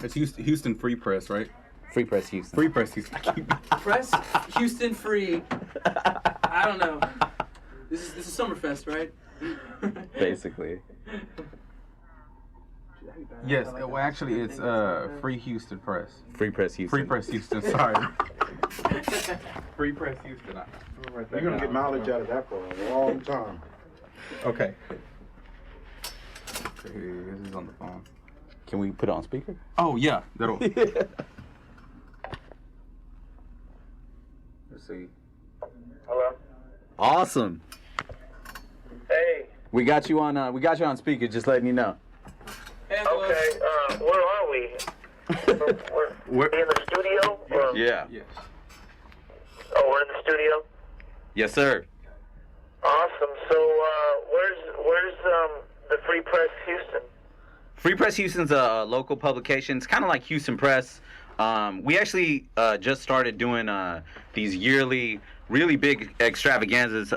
It's Houston Free Press, right? Free Press Houston. Free Press Houston. Press Houston Free. I don't know. This is Summerfest, right? Basically. Yes. Well, actually, it's Free Houston Press. Free Press Houston. Free Press Houston. Sorry. Free Press Houston. You're gonna get mileage out of that for a long time. Okay. Okay, this is on the phone. Can we put it on speaker? Oh yeah, that'll. Let's see. Hello. Awesome. Hey. We got you on speaker. Just letting you know. Okay. Where are we? We're in the studio. Or? Yeah. Yes. Oh, we're in the studio. Yes, sir. Awesome. So, where's the Free Press Houston? Free Press Houston's a local publication. It's kind of like Houston Press. We actually just started doing these yearly, really big extravaganzas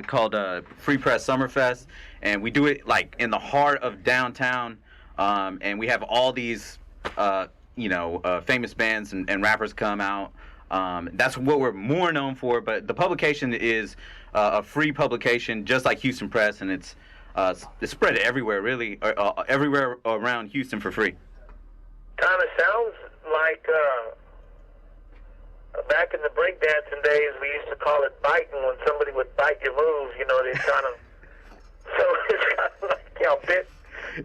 called Free Press Summerfest, and we do it like in the heart of downtown. And we have all these, famous bands and rappers come out. That's what we're more known for. But the publication is a free publication, just like Houston Press, and it's spread everywhere, really, everywhere around Houston for free. Kind of sounds like back in the breakdancing days, we used to call it biting when somebody would bite your move. You know, they kind of. So it's kind of like bit.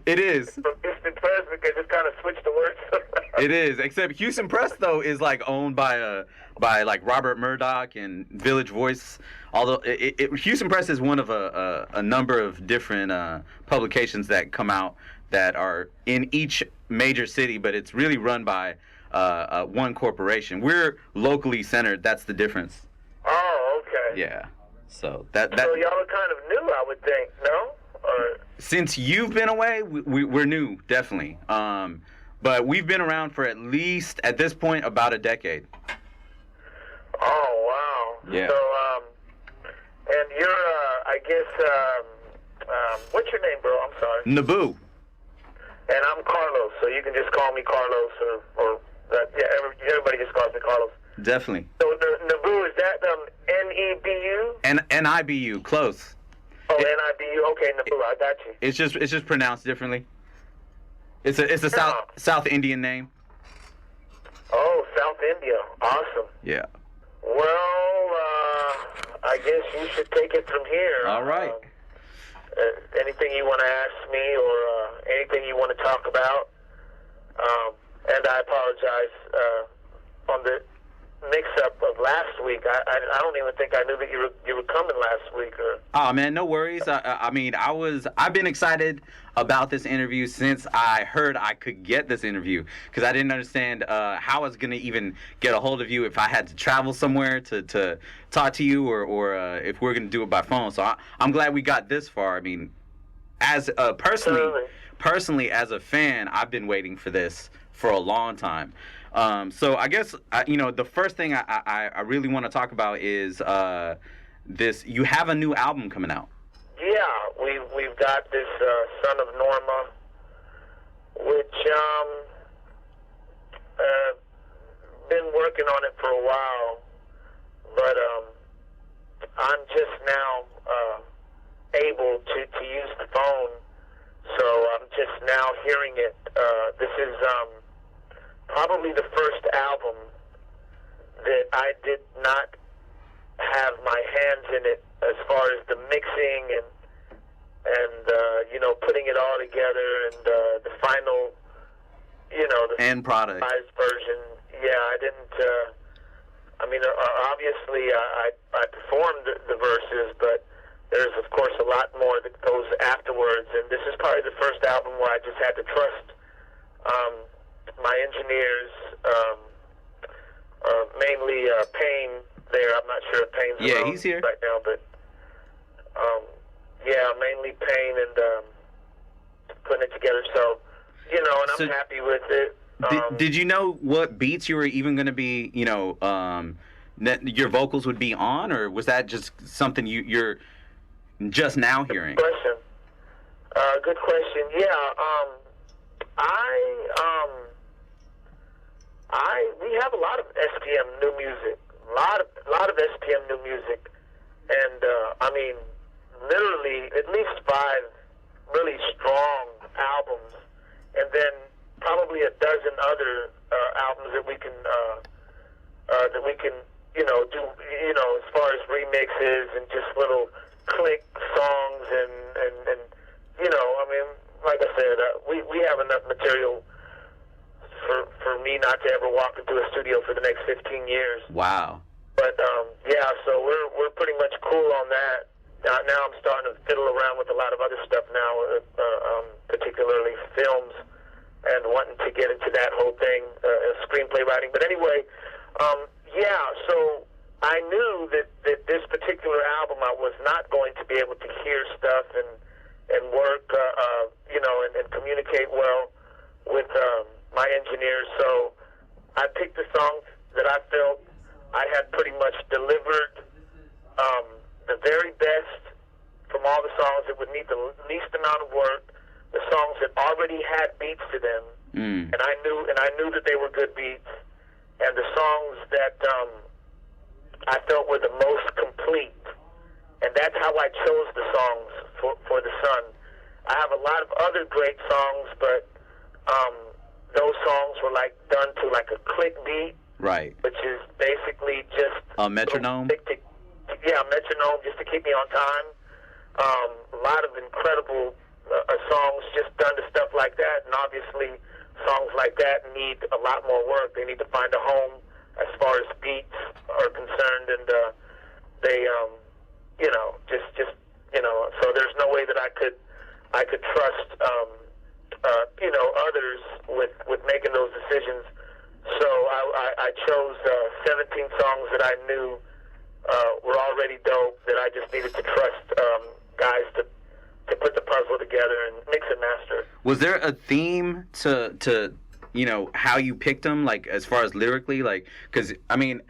It is. From Houston Press, because just kind of switched the words. It is, except Houston Press though is like owned by like Robert Murdoch and Village Voice. Although Houston Press is one of a number of different publications that come out that are in each major city, but it's really run by one corporation. We're locally centered. That's the difference. Oh, okay. Yeah. So that. So y'all are kind of new, I would think, no? Or... Since you've been away, we're new, definitely. But we've been around for at least, at this point, about a decade. Oh, wow. Yeah. So, and you're, I guess, what's your name, bro? I'm sorry. Nibu. And I'm Carlos, so you can just call me Carlos, or everybody just calls me Carlos. Definitely. So, Nibu, is that N-E-B-U? N-I-B-U, close. Oh, N-I-B-U. Okay, Nibu, I got you. It's just pronounced differently. It's a South Indian name. Oh, South India. Awesome. Yeah. Well, I guess you should take it from here. All right. Anything you want to ask me or anything you want to talk about. And I apologize on the mix-up of last week. I don't even think I knew that you were coming last week. Oh man, no worries. I've been excited about this interview since I heard I could get this interview, because I didn't understand how I was gonna even get a hold of you if I had to travel somewhere to talk to you, or if we're gonna do it by phone. So I'm glad we got this far. I mean, as personally as a fan, I've been waiting for this for a long time. So I guess the first thing I really want to talk about is this. You have a new album coming out. Yeah, we've got this Son of Norma, which been working on it for a while, but I'm just now able to use the phone, so I'm just now hearing it. This is probably the first album that I did not have my hands in it, as far as the mixing and putting it all together, and the final, the end product version. Yeah, I didn't. Obviously, I performed the verses, but there's of course a lot more that goes afterwards, and this is probably the first album where I just had to trust my engineers, mainly Payne there. I'm not sure if Payne's around he's here right now, but mainly Payne and putting it together. So, and I'm happy with it. Did you know what beats you were even going to be, that your vocals would be on, or was that just something you're just now hearing? Good question. Yeah, SPM New Music, and I mean, literally at least 5 really strong albums, and then probably a dozen other albums that we can do, as far as remixes and just little click songs and I mean, like I said, we have enough material for me not to ever walk into a studio for the next 15 years. Wow. But yeah, so we're pretty much cool on that. Now I'm starting to fiddle around with a lot of other stuff now, particularly films, and wanting to get into that whole thing, screenplay writing. But anyway, yeah, so I knew that this particular album I was not going to be able to hear stuff and work, and communicate well with my engineers. So I picked the songs that I felt I had pretty much delivered the very best from all the songs that would need the least amount of work, the songs that already had beats to them, and I knew that they were good beats, and the songs that I felt were the most complete, and that's how I chose the songs for the Sun. I have a lot of other great songs, but those songs were like done to like a click beat, right? Which is basically just a metronome. Metronome, just to keep me on time. A lot of incredible songs just done to stuff like that, and obviously songs like that need a lot more work. They need to find a home as far as beats are concerned, and they, so there's no way that I could trust, others with making those decisions. So I chose 17 songs that I knew were already dope, that I just needed to trust guys to put the puzzle together and mix and master. Was there a theme to how you picked them, like as far as lyrically, like, because I mean,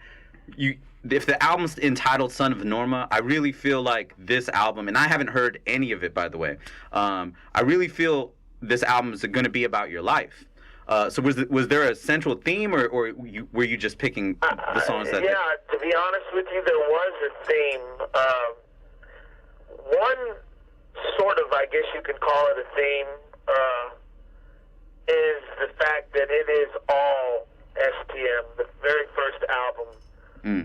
if the album's entitled "Son of Norma," I really feel like this album, and I haven't heard any of it, by the way. I really feel this album is going to be about your life. So was there a central theme, or were you just picking the songs that? Yeah, to be honest with you, there was a theme. One sort of, I guess you could call it a theme, is the fact that it is all SPM, the very first album,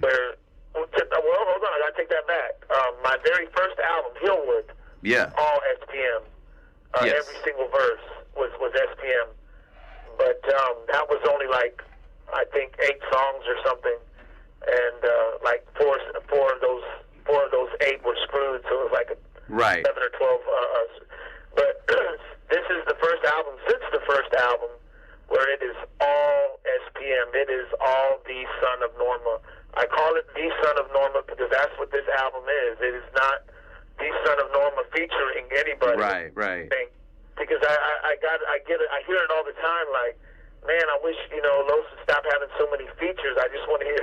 where, well, hold on, I gotta take that back. My very first album, Hillwood, all SPM. Yes. Every single verse was SPM. But that was only like, I think, 8 songs or something, and like four of those 8 were screwed, so it was like 11 or 12. But this is the first album since the first album where it is all SPM. It is all The Son of Norma. I call it The Son of Norma because that's what this album is. It is not The Son of Norma featuring anybody. Right. Because I hear it all the time. Like, man, I wish Los would stop having so many features. I just want to hear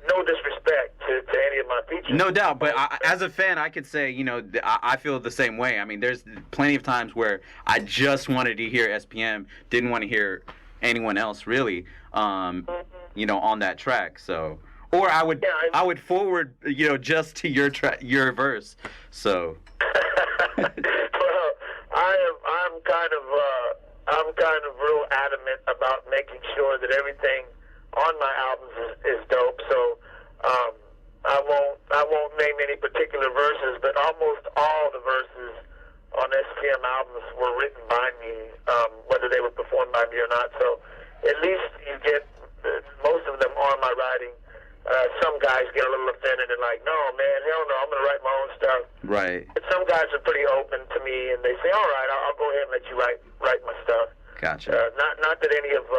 no disrespect to any of my features. No doubt, but as a fan, I could say I feel the same way. I mean, there's plenty of times where I just wanted to hear SPM, didn't want to hear anyone else really, on that track. So, or I would forward just to your verse. So. I'm kind of real adamant about making sure that everything on my albums is dope. So I won't name any particular verses, but almost all the verses on SPM albums were written by me, whether they were performed by me or not. So at least you get most of them are my writing. Some guys get a little offended and like, no, man, hell no, I'm going to write my own stuff. Right. But some guys are pretty open to me, and they say, all right, I'll go ahead and let you write my stuff. Gotcha. Not that any of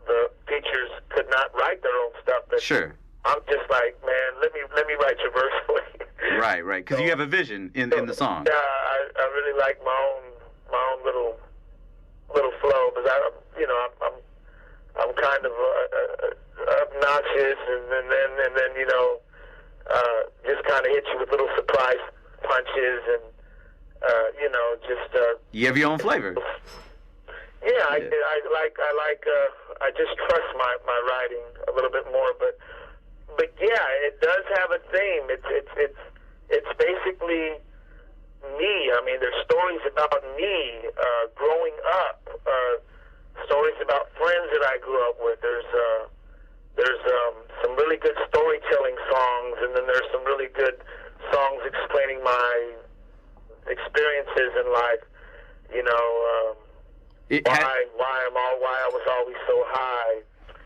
the features could not write their own stuff, but sure. I'm just like, man, let me write your verse for you. Right, because you have a vision in the song. Yeah, I really like my own little flow, because I'm kind of obnoxious, and then just kind of hit you with little surprise punches, and you have your own flavor. Yeah, I just trust my writing a little bit more, but but yeah, it does have a theme. It's basically me. I mean, there's stories about me growing up, stories about friends that I grew up with. There's some really good storytelling songs, and then there's some really good songs explaining my experiences in life. You know, why I was always so high,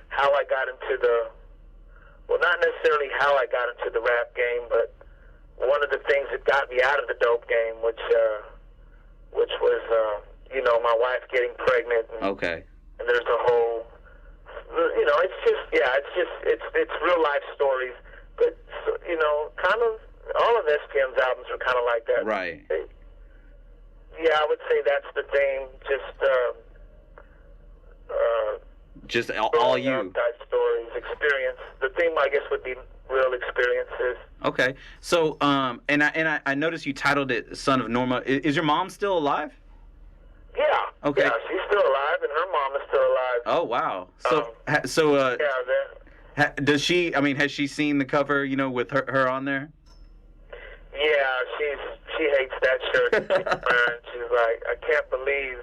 how I got into not necessarily how I got into the rap game, but one of the things that got me out of the dope game, which was, my wife getting pregnant. Okay. And there's a whole, it's real life stories, but, kind of, all of SPM's albums are kind of like that. Right. Yeah, I would say that's the theme, just all you. Type stories, experience. The theme, I guess, would be real experiences. Okay. So, and I noticed you titled it "Son of Norma." Is your mom still alive? Yeah. Okay. Yeah, she's still alive, and her mom is still alive. Oh wow. Yeah. Does she? I mean, has she seen the cover? With her on there? Yeah, she hates that shirt. She's like, I can't believe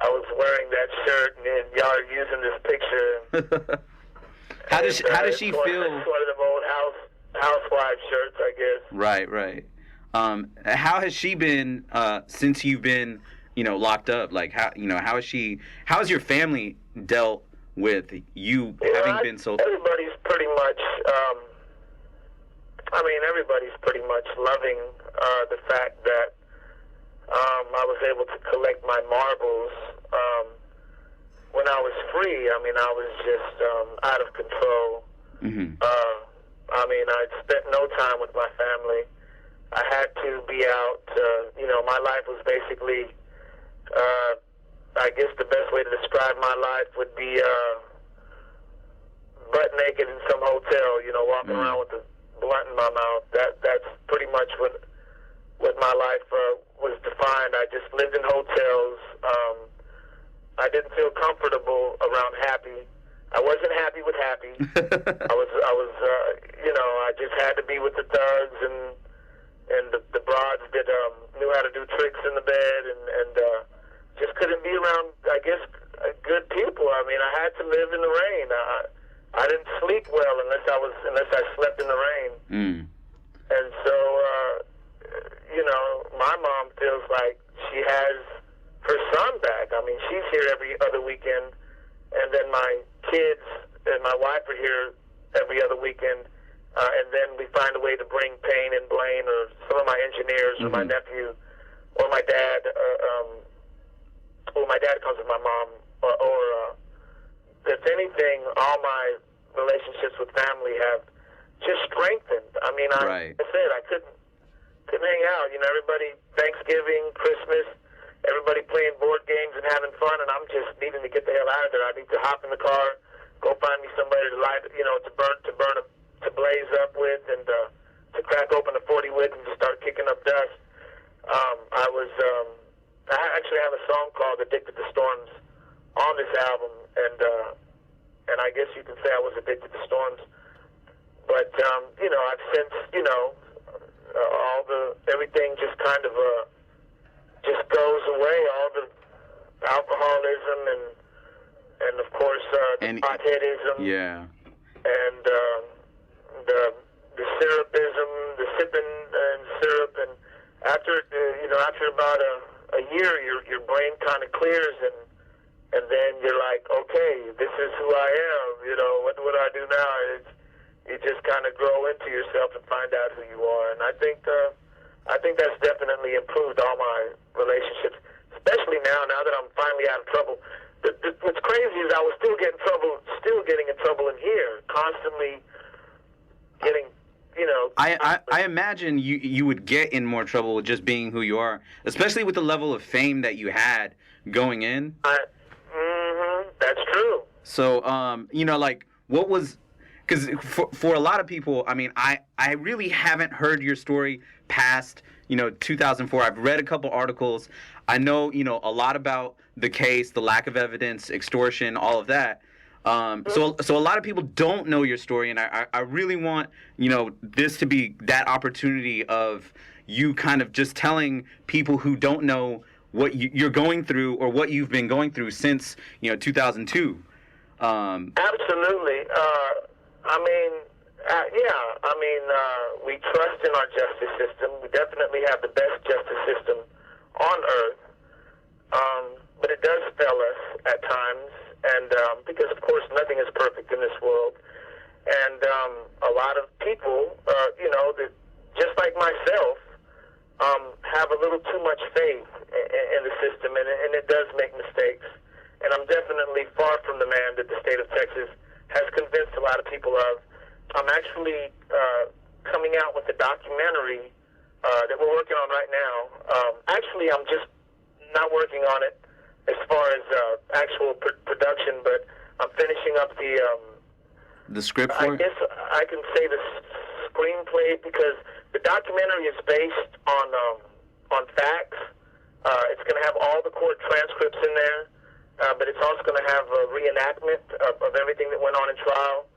I was wearing that shirt, and y'all are using this picture. How does she feel? It's one of them old housewife shirts, I guess. Right. How has she been since you've been, locked up? Like how has your family dealt with you having been so? Everybody's pretty much. Everybody's pretty much loving the fact that I was able to collect my marbles when I was free. I was just out of control. Mm-hmm. I spent no time with my family. I had to be out. My life was basically, I guess the best way to describe my life would be butt naked in some hotel, walking around with a blunt in my mouth. That's pretty much what my life was defined. I just lived in hotels. I didn't feel comfortable around Happy. I wasn't happy with Happy. I was I just had to be with the thugs and the broads that knew how to do tricks in the bed, and just couldn't be around, I guess, good people. I had to live in the rain. I didn't sleep well unless I slept in the rain. Mm. And so, my mom feels like she has her son back. She's here every other weekend, and then my kids and my wife are here every other weekend, and then we find a way to bring Payne and Blaine or some of my engineers or my nephew or my dad. My dad comes with my mom, or if anything, all my relationships with family have just strengthened. Right. I said I couldn't hang out. Everybody, Thanksgiving, Christmas, everybody playing board games and having fun, and I'm just needing to get the hell out of there. I need to hop in the car, go find me somebody to light, to blaze up with, and to crack open a 40 with and just start kicking up dust. I actually have a song called "Addicted to Storms" on this album, and I guess you can say I was addicted to storms. But I've since everything just kind of just goes away. All the alcoholism and of course the potheadism. Yeah. And the syrupism, the sipping and syrup, and after about a year, your brain kind of clears, and then you're like, okay, this is who I am. What do I do now? You just kind of grow into yourself and find out who you are, and I think that's definitely improved all my relationships, especially now that I'm finally out of trouble. What's crazy is I was still getting in trouble in here, constantly getting, I imagine you would get in more trouble with just being who you are, especially with the level of fame that you had going in. That's true. So, what was, because for a lot of people, I really haven't heard your story past, 2004. I've read a couple articles. I know, a lot about the case, the lack of evidence, extortion, all of that. So a lot of people don't know your story, and I really want, this to be that opportunity of you kind of just telling people who don't know what you're going through or what you've been going through since 2002. Absolutely. We trust in our justice system. We definitely have the best justice system on earth. But it does fail us at times, and because of course nothing is perfect in this world. And a lot of people, that just like myself, have a little too much faith in the system, and it does make mistakes. And I'm definitely far from the man that the state of Texas has convinced a lot of people of. I'm actually coming out with a documentary that we're working on right now. Actually, I'm just not working on it as far as actual production, but I'm finishing up the script for I guess I can say the screenplay, because the documentary is based on facts. It's going to have all the court transcripts in there, but it's also going to have a reenactment of everything that went on in trial,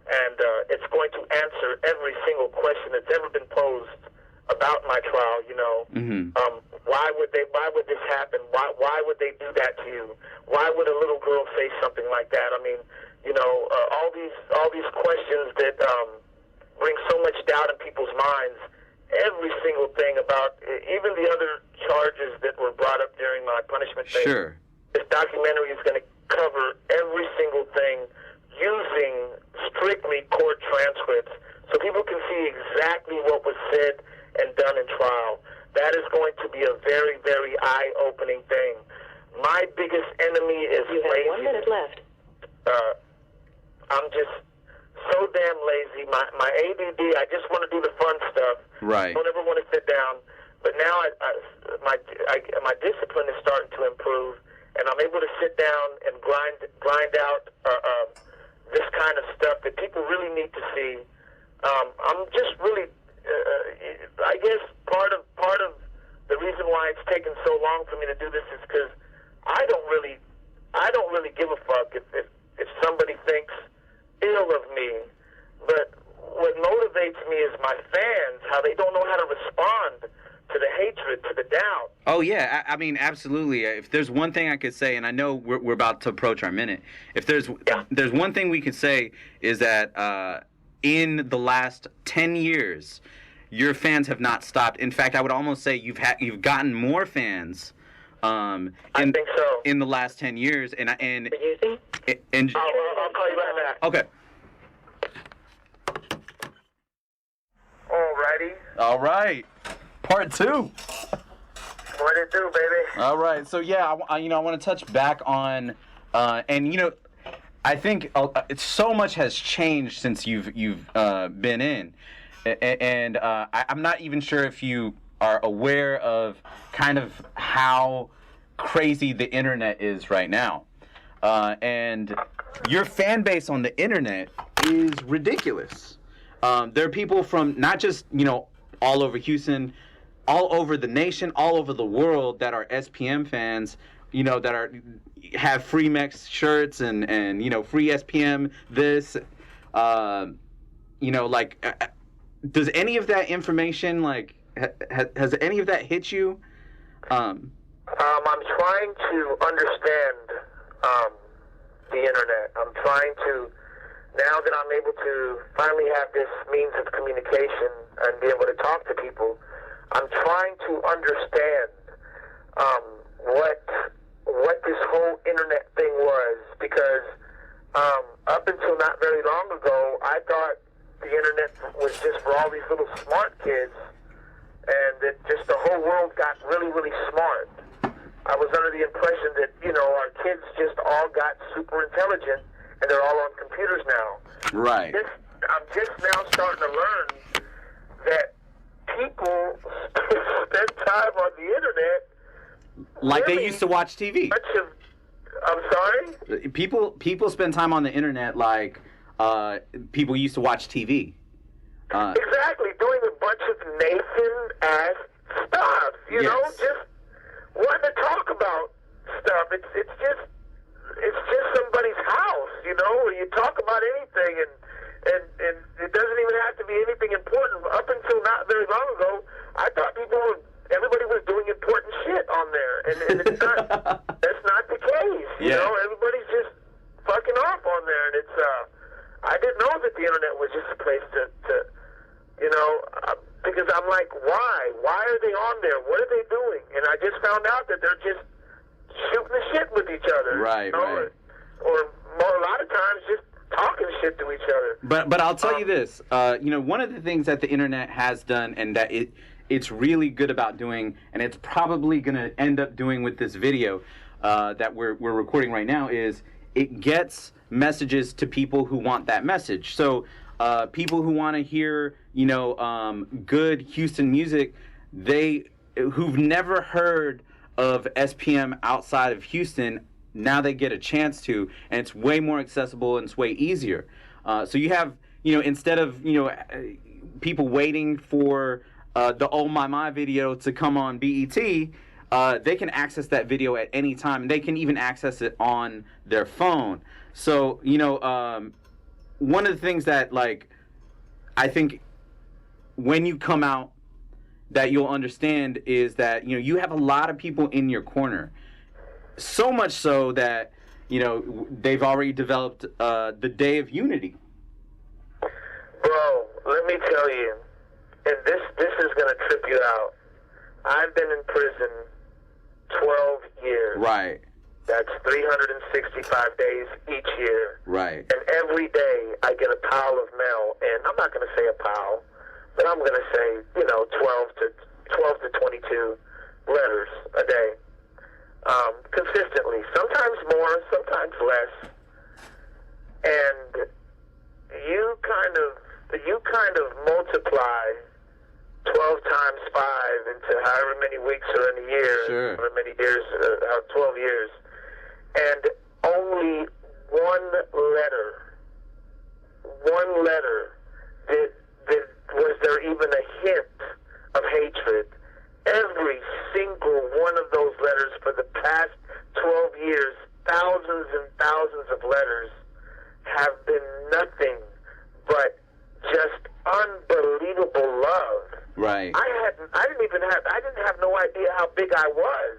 and it's going to answer every single question that's ever been posed about my trial. Why would this happen? Why would they do that to you? Why would a little girl say something like that? I mean, all these questions that bring so much doubt in people's minds. Every single thing about even the other charges that were brought up during my punishment phase. Sure. This documentary is going to cover every single thing using strictly court transcripts, so people can see exactly what was said and done in trial. That is going to be a very, very eye-opening thing. My biggest enemy is You lazy. have 1 minute left. I'm just so damn lazy. My ADD, I just want to do the fun stuff. Right. I don't ever want to sit down. But now my discipline is starting to improve, and I'm able to sit down and grind out this kind of stuff that people really need to see. I'm just really, I guess part of the reason why it's taken so long for me to do this is because I don't really give a fuck if somebody thinks ill of me. But what motivates me is my fans, how they don't know how to respond to the hatred, to the doubt. Oh yeah, I mean absolutely. If there's one thing I could say, and I know we're about to approach our minute. If there's one thing we could say is that in the last 10 years, your fans have not stopped. In fact, I would almost say you've gotten more fans. I think so. In the last 10 years, and What do you think? I'll call you right back. Okay. Alrighty. All right. Part 2. What it do, baby? All right. So yeah, I want to touch back on, and I think so much has changed since you've been in, and I'm not even sure if you are aware of kind of how crazy the internet is right now, and your fan base on the internet is ridiculous. There are people from not just all over Houston, all over the nation, all over the world that are SPM fans, that have free Mex shirts and free SPM this, does any of that information, has any of that hit you? I'm trying to understand the internet. I'm trying to, now that I'm able to finally have this means of communication and be able to talk to people, I'm trying to understand what this whole internet thing was, because up until not very long ago, I thought the internet was just for all these little smart kids, and that just the whole world got really, really smart. I was under the impression that, our kids just all got super intelligent, and they're all on computers now. Right. I'm just now starting to learn that people spend time on the internet. Like really they used to watch TV. I'm sorry? People spend time on the internet like people used to watch TV. Exactly, doing a bunch of Nathan-ass stuff, just wanting to talk about stuff. It's just somebody's house, you talk about anything, and it doesn't even have to be anything important. Up until not very long ago, I thought everybody was doing important shit on there, and it's not. That's not the case. You know, everybody's just fucking off on there, and it's. I didn't know that the internet was just a place to because I'm like, why? Why are they on there? What are they doing? And I just found out that they're just shooting the shit with each other. Right, right. Or a lot of times just talking shit to each other. But I'll tell you this. One of the things that the internet has done, and that it's really good about doing, and it's probably going to end up doing with this video that we're recording right now, is it gets messages to people who want that message. So people who want to hear, good Houston music, who've never heard of SPM outside of Houston, now they get a chance to, and it's way more accessible and it's way easier. So you have, instead of, people waiting for the Oh My video to come on BET, they can access that video at any time, and they can even access it on their phone. So, one of the things that, I think when you come out that you'll understand is that, you have a lot of people in your corner. So much so that, they've already developed the Day of Unity. Bro, let me tell you, and this is going to trip you out. I've been in prison 12 years. Right. That's 365 days each year. Right. And every day I get a pile of mail, and I'm not going to say a pile, but I'm going to say, 12 to 22 letters a day. Consistently. Sometimes more, sometimes less. And you kind of multiply 12 times 5 into however many weeks are in a year, sure. however many years, 12 years, and only one letter was there even a hint of hatred. Every single one of those letters for the past 12 years, thousands and thousands of letters, have been nothing but just unbelievable love. Right. I didn't have no idea how big I was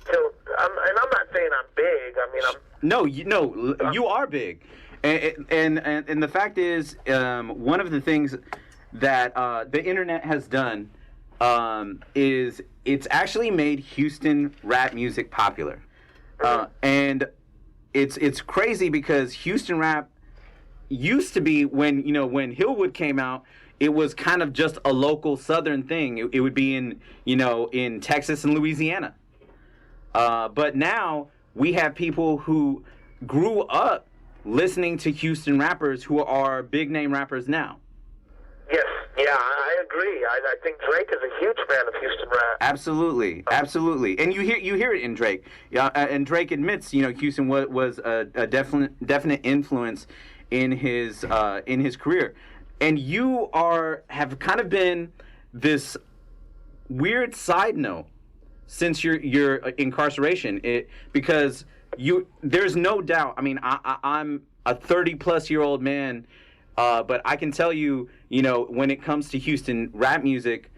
till. And I'm not saying I'm big. I mean, I'm. You are big, and the fact is, one of the things that the internet has done is it's actually made Houston rap music popular, and it's crazy because Houston rap used to be when Hillwood came out. It was kind of just a local Southern thing. It would be in Texas and Louisiana. But now we have people who grew up listening to Houston rappers who are big name rappers now. Yes, yeah, I agree. I think Drake is a huge fan of Houston rap. Absolutely, absolutely, and you hear it in Drake. Yeah, and Drake admits Houston was a definite influence in his career. And you have kind of been this weird side note since your incarceration. Because there's no doubt. I mean, I'm a 30-plus-year-old man, but I can tell you, when it comes to Houston rap music,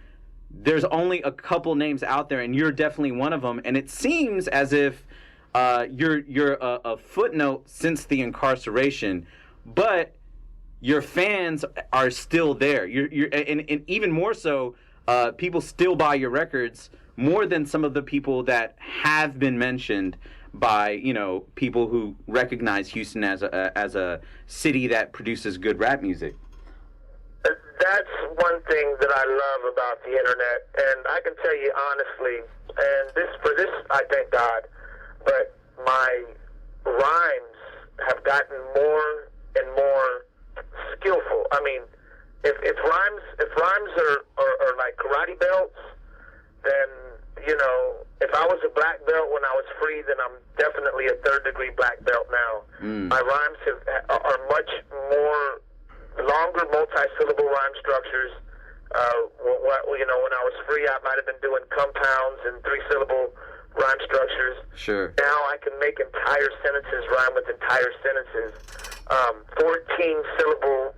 there's only a couple names out there, and you're definitely one of them. And it seems as if you're a footnote since the incarceration, but your fans are still there. And even more so, people still buy your records more than some of the people that have been mentioned by people who recognize Houston as a city that produces good rap music. That's one thing that I love about the internet, and I can tell you honestly, and for this I thank God, but my rhymes have gotten more and more skillful. I mean, if rhymes are like karate belts, then if I was a black belt when I was free, then I'm definitely a third-degree black belt now. My rhymes are much more longer, multi-syllable rhyme structures. When I was free, I might have been doing compounds and three-syllable rhyme structures. Sure. Now I can make entire sentences rhyme with entire sentences. 14-syllable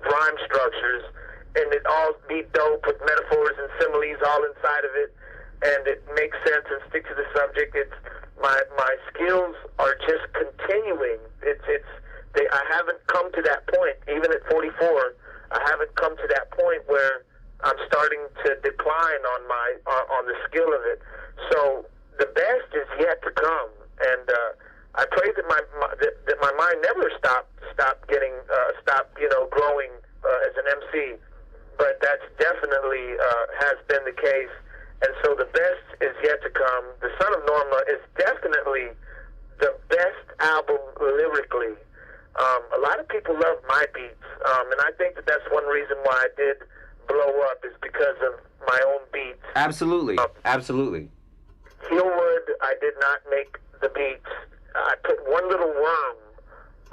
rhyme structures, and it all be dope with metaphors and similes all inside of it, and it makes sense and stick to the subject. It's my skills are just continuing. I haven't come to that point. Even at 44, I haven't come to that point where I'm starting to decline on the skill of it. So the best is yet to come, and I pray that my mind never stop growing as an MC. But that's definitely has been the case, and so the best is yet to come. The Son of Norma is definitely the best album lyrically. A lot of people love my beats, and I think that that's one reason why I did blow up is because of my own beats. Absolutely. Absolutely. Heelwood, I did not make the beats. I put one little worm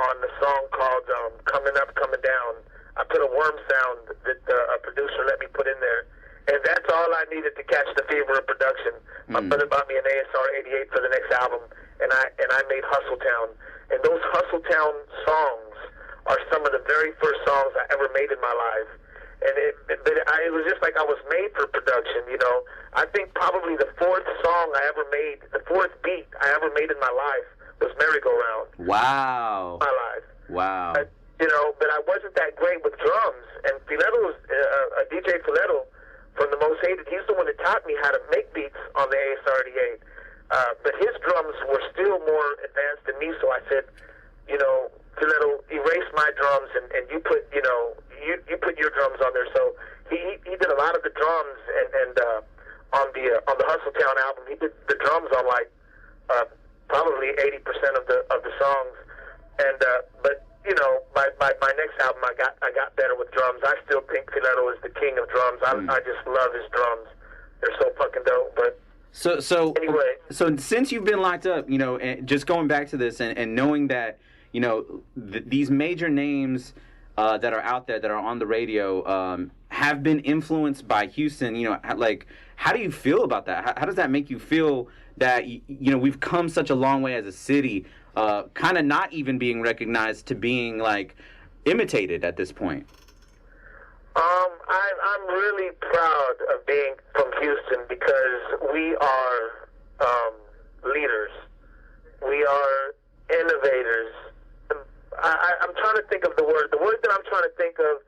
on the song called Coming Up, Coming Down. I put a worm sound that a producer let me put in there, and that's all I needed to catch the fever of production. My brother bought me an ASR 88 for the next album, and I made Hustletown. And those Hustletown songs are some of the very first songs I ever made in my life. And it was just like I was made for production, you know. I think probably the fourth song I ever made, the fourth beat I ever made in my life was Merry Go Round. Wow. My life. Wow. You know, but I wasn't that great with drums. And Filetto was, DJ Filetto from The Most Hated, he's the one that taught me how to make beats on the ASR 88. But his drums were still more advanced than me, so I said, you know, Filetto, erase my drums and you put, you know, you put your drums on there. So he did a lot of the drums and on the Hustletown album, he did the drums on like probably 80% of the songs. And but you know, my next album, I got better with drums. I still think Filetto is the king of drums. I just love his drums. They're so fucking dope. But so anyway, so since you've been locked up, you know, and just going back to this and knowing that, you know, these major names that are out there that are on the radio have been influenced by Houston, you know, like, how do you feel about that? How does that make you feel that, you know, we've come such a long way as a city, kind of not even being recognized to being, like, imitated at this point? I'm really proud of being from Houston because we are leaders. We are innovators. I'm trying to think of the word. The word that I'm trying to think of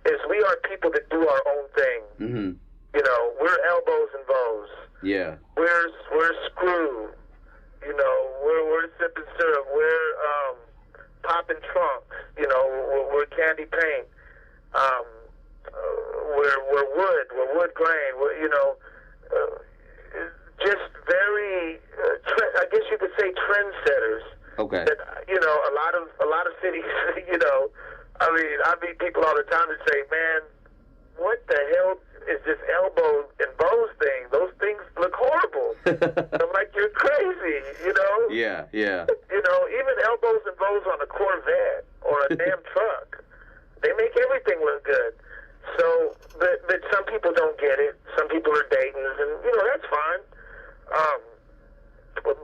is we are people that do our own thing. Mm-hmm. You know, we're elbows and bows. Yeah. We're screw. You know, we're sipping syrup. We're popping trunks. You know, we're candy paint. We're wood. We're wood grain. You know, just very. I guess you could say trendsetters. Okay. That, you know, a lot of cities. You know, I mean, I meet people all the time that say, "Man, what the hell is this elbow and bows thing? Those things look horrible." I'm like, "You're crazy," you know? Yeah, yeah. You know, even elbows and bows on a Corvette or a damn truck, they make everything look good. So, but some people don't get it. Some people are Daytons, and you know that's fine. But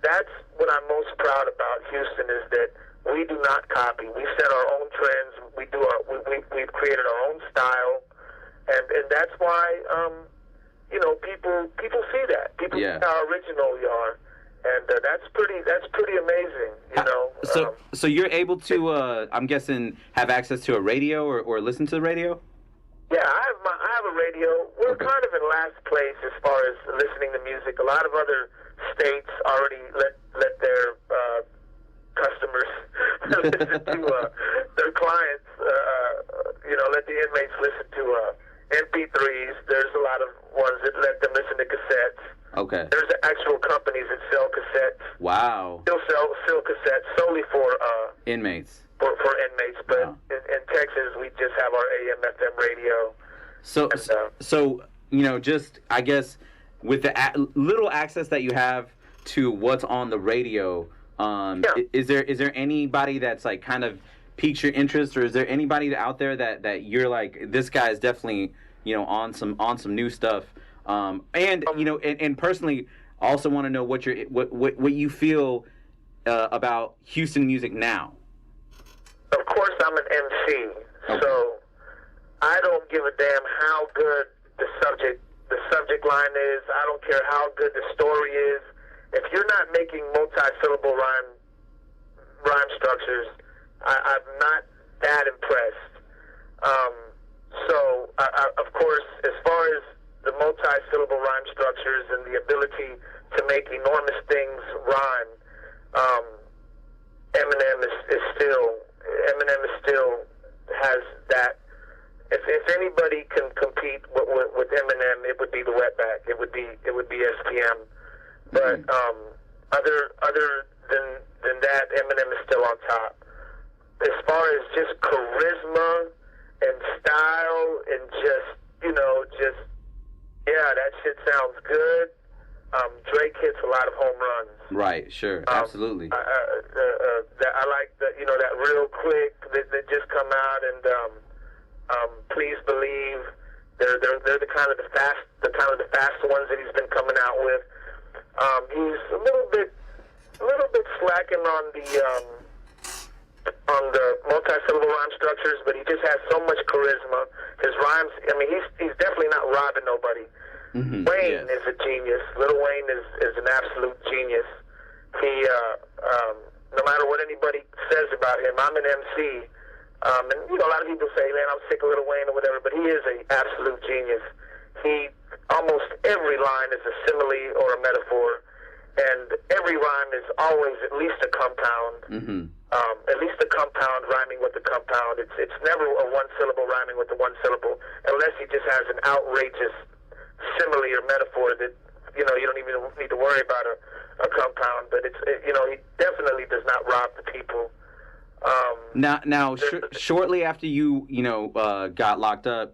that's what I'm most proud about Houston is that we do not copy. We set our own trends. We've created our own style, and that's why you know people see that. People see how original we are, and that's pretty amazing. You know. So you're able to I'm guessing have access to a radio or listen to the radio? Yeah, I have a radio. We're kind of in last place as far as listening to music. A lot of other states already let their customers listen to their clients. You know, let the inmates listen to MP3s. There's a lot of ones that let them listen to cassettes. Okay. There's actual companies that sell cassettes. Wow. Still sell cassettes solely for inmates. For inmates, but in Texas we just have our AM/FM radio. So you know, just I guess with the little access that you have to what's on the radio, is there anybody that's like kind of piques your interest, or is there anybody out there that you're like, this guy is definitely, you know, on some new stuff, And you know, and personally, I also want to know what you feel about Houston music now. Of course, I'm an MC, so I don't give a damn how good the subject line is. I don't care how good the story is. If you're not making multi-syllable rhyme structures, I'm not that impressed. So, of course, as far as the multi-syllable rhyme structures and the ability to make enormous things rhyme, Eminem still has that. If anybody can compete with Eminem, it would be the Wetback. It would be SPM. But other than that, Eminem is still on top. As far as just charisma and style and that shit sounds good. Drake hits a lot of home runs. Right, sure, absolutely. I like that real quick that just come out and Please Believe. They're the kind of the fast ones that he's been coming out with. He's a little bit slacking on the multi-syllable rhyme structures, but he just has so much charisma. His rhymes, I mean, he's definitely not robbing nobody. Mm-hmm. Wayne is a genius. Lil Wayne is an absolute genius. He, no matter what anybody says about him, I'm an MC, and a lot of people say, man, I'm sick of Lil Wayne or whatever, but he is an absolute genius. Almost every line is a simile or a metaphor, and every rhyme is always at least a compound. Mm-hmm. At least a compound rhyming with a compound. It's never a one syllable rhyming with a one syllable, unless he just has an outrageous simile or metaphor that you don't even need to worry about a compound. But he definitely does not rob the people. Shortly after you got locked up,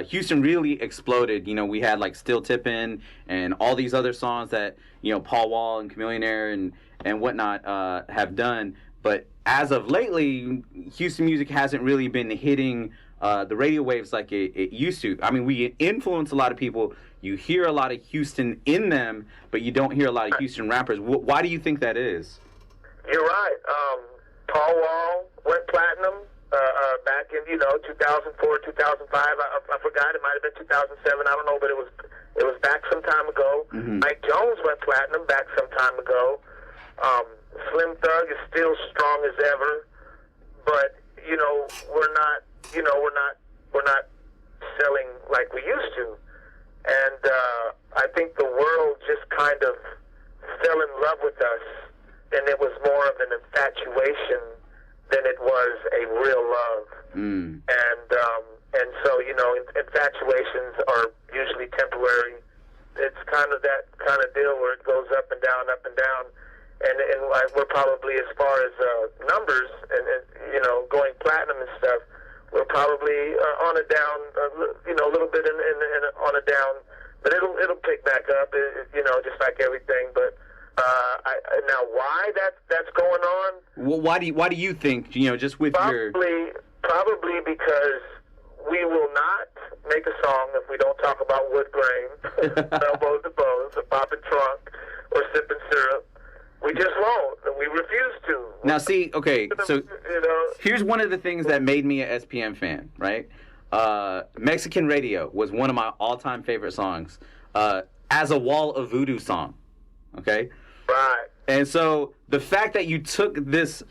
Houston really exploded. We had like Still Tippin' and all these other songs that Paul Wall and Chameleonaire and whatnot have done. But as of lately, Houston music hasn't really been hitting the radio waves like it used to. I mean, we influence a lot of people. You hear a lot of Houston in them, but you don't hear a lot of Houston rappers. Why do you think that is? You're right. Paul Wall went platinum back in 2004, 2005. I forgot. It might have been 2007. I don't know, but it was back some time ago. Mm-hmm. Mike Jones went platinum back some time ago. Slim Thug is still strong as ever, but we're not selling like we used to, and I think the world just kind of fell in love with us, and it was more of an infatuation than it was a real love. And so infatuations are usually temporary. It's kind of that kind of deal where it goes up and down, up and down. And we're probably, as far as numbers and going platinum and stuff, we're probably on a down, a little bit on a down, but it'll pick back up, just like everything. But now why that's going on? Well, why do you think? Just with probably because we will not make a song if we don't talk about wood grain, elbows to bows, or popping trunk, or sipping syrup. We just won't. We refuse to. Now, see, okay, so here's one of the things that made me a SPM fan, right? Mexican Radio was one of my all-time favorite songs. As a Wall of Voodoo song, okay? Right. And so the fact that you took this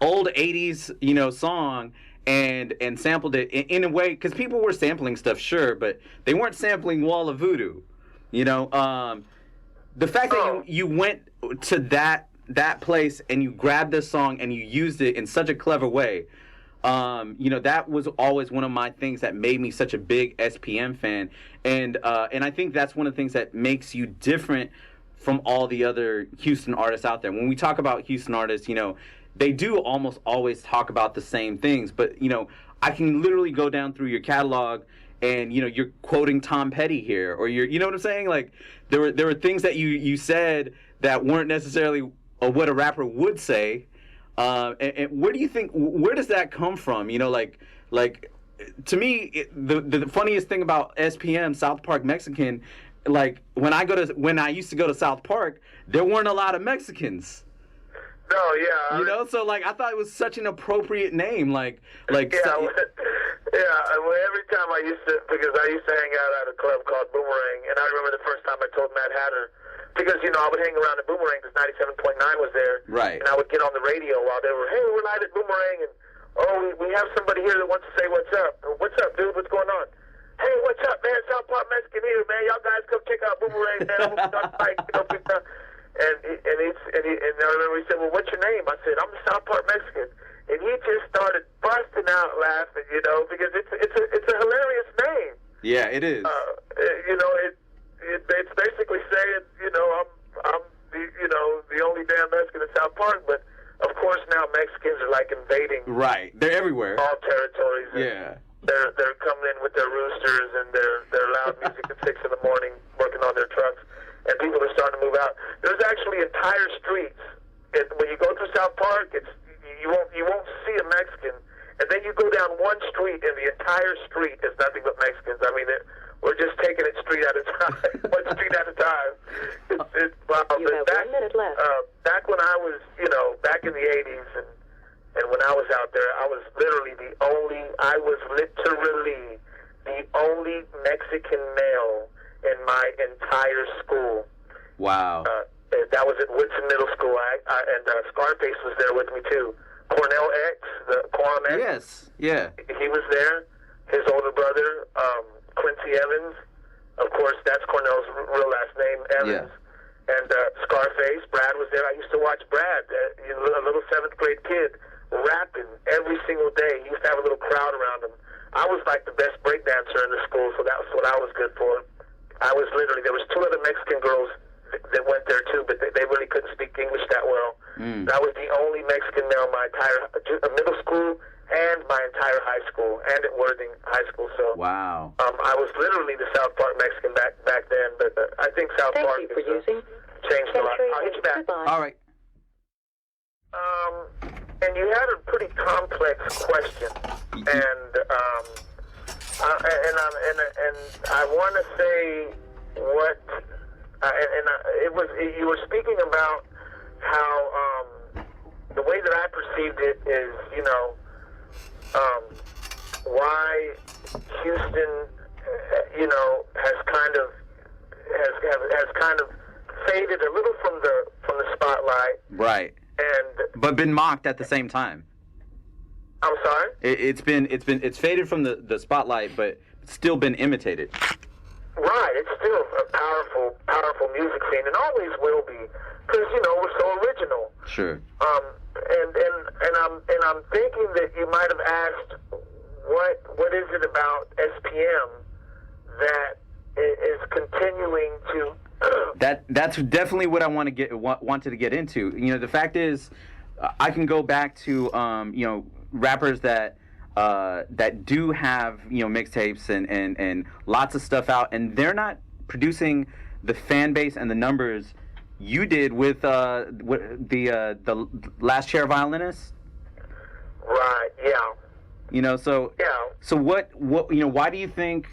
old 80s, song and sampled it in a way, because people were sampling stuff, sure, but they weren't sampling Wall of Voodoo, The fact that you went to that place and you grabbed this song and you used it in such a clever way, that was always one of my things that made me such a big SPM fan, and I think that's one of the things that makes you different from all the other Houston artists out there. When we talk about Houston artists, they do almost always talk about the same things, but I can literally go down through your catalog and you're quoting Tom Petty here, or you know what I'm saying? Like there were things that you said that weren't necessarily what a rapper would say. And where do you think, where does that come from? Like to me, the funniest thing about SPM, South Park Mexican, like when I used to go to South Park, there weren't a lot of Mexicans. No, yeah. You know, so like I thought it was such an appropriate name, like Yeah, well, every time because I used to hang out at a club called Boomerang, and I remember the first time I told Matt Hatter, because, you know, I would hang around at Boomerang because 97.9 was there. Right. And I would get on the radio while they were, hey, we're live at Boomerang, and, we have somebody here that wants to say what's up. What's up, dude? What's going on? Hey, what's up, man? South Park Mexican here, man. Y'all guys come check out Boomerang, man. And I remember he said, well, what's your name? I said, I'm the South Park Mexican. And he just started busting out laughing, you know, because it's a hilarious name. Yeah, it is. You know, it's basically saying, you know, I'm the only damn Mexican in South Park, but of course now Mexicans are like invading. Right, they're everywhere. All territories. Yeah. They're coming in with their roosters and their loud music at 6 in the morning, working on their trucks, and people are starting to move out. There's actually entire streets. When you go through South Park, you won't see a Mexican, and then you go down one street, and the entire street is nothing but Mexicans. I mean, we're just taking it street at a time, one street at a time. Wow. You have 1 minute left. Back when I was, you know, back in the 80s, and when I was out there, I was literally the only Mexican male in my entire school. Wow. That was at Woodson Middle School, and Scarface was there with me too. Cornell X, the Quam X. Yes, yeah. He was there. His older brother, Quincy Evans. Of course, that's Cornell's real last name, Evans. Yeah. And Scarface, Brad was there. I used to watch Brad, a little 7th grade kid, rapping every single day. He used to have a little crowd around him. I was like the best breakdancer in the school, so that was what I was good for. There was 2 other Mexican girls that went there too, but they really couldn't speak English that well. I was the only Mexican male in my entire middle school and my entire high school, and at Worthing High School. So wow. I was literally the South Park Mexican back then, but I think South Park has changed a lot. I'll hit you back. All right. And you had a pretty complex question, and I want to say what. You were speaking about how the way that I perceived it is, you know, why Houston, you know, has kind of faded a little from the spotlight. Right. But been mocked at the same time. I'm sorry? It's faded from the spotlight, but still been imitated. Right, it's still a powerful music scene, and always will be, because, you know, we're so original. Sure. And I'm thinking that you might have asked, what is it about SPM that is continuing to? That's definitely what I wanted to get into. You know, the fact is, I can go back to you know, rappers that do have, you know, mixtapes and lots of stuff out, and they're not producing the fan base and the numbers you did with the Last Chair Violinist. Right. Yeah. You know, so yeah. So what you know? Why do you think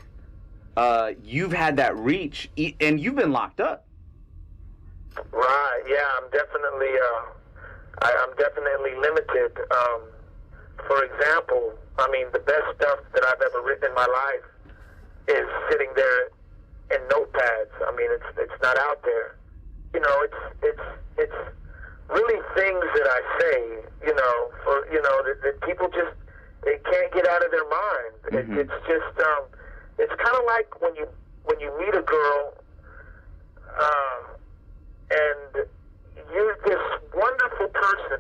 you've had that reach, and you've been locked up? Right. Yeah. I'm definitely limited. For example, I mean, the best stuff that I've ever written in my life is sitting there in notepads. I mean, it's not out there. You know, it's really things that I say, you know, that people just, they can't get out of their mind. Mm-hmm. It's just, it's kind of like when you meet a girl, and you're this wonderful person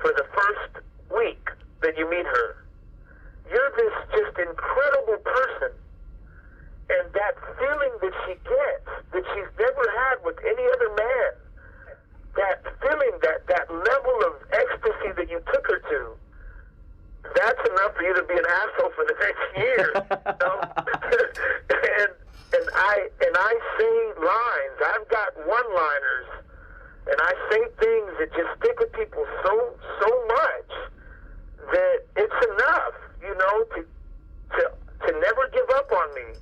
for the first week that you meet her. You're this just incredible person, and that feeling that she gets, that she's never had with any other man, that feeling, that level of ecstasy that you took her to, that's enough for you to be an asshole for the next year. You know? and I say lines. I've got one-liners, and I say things that just stick with people so much that it's enough, you know, to never give up on me.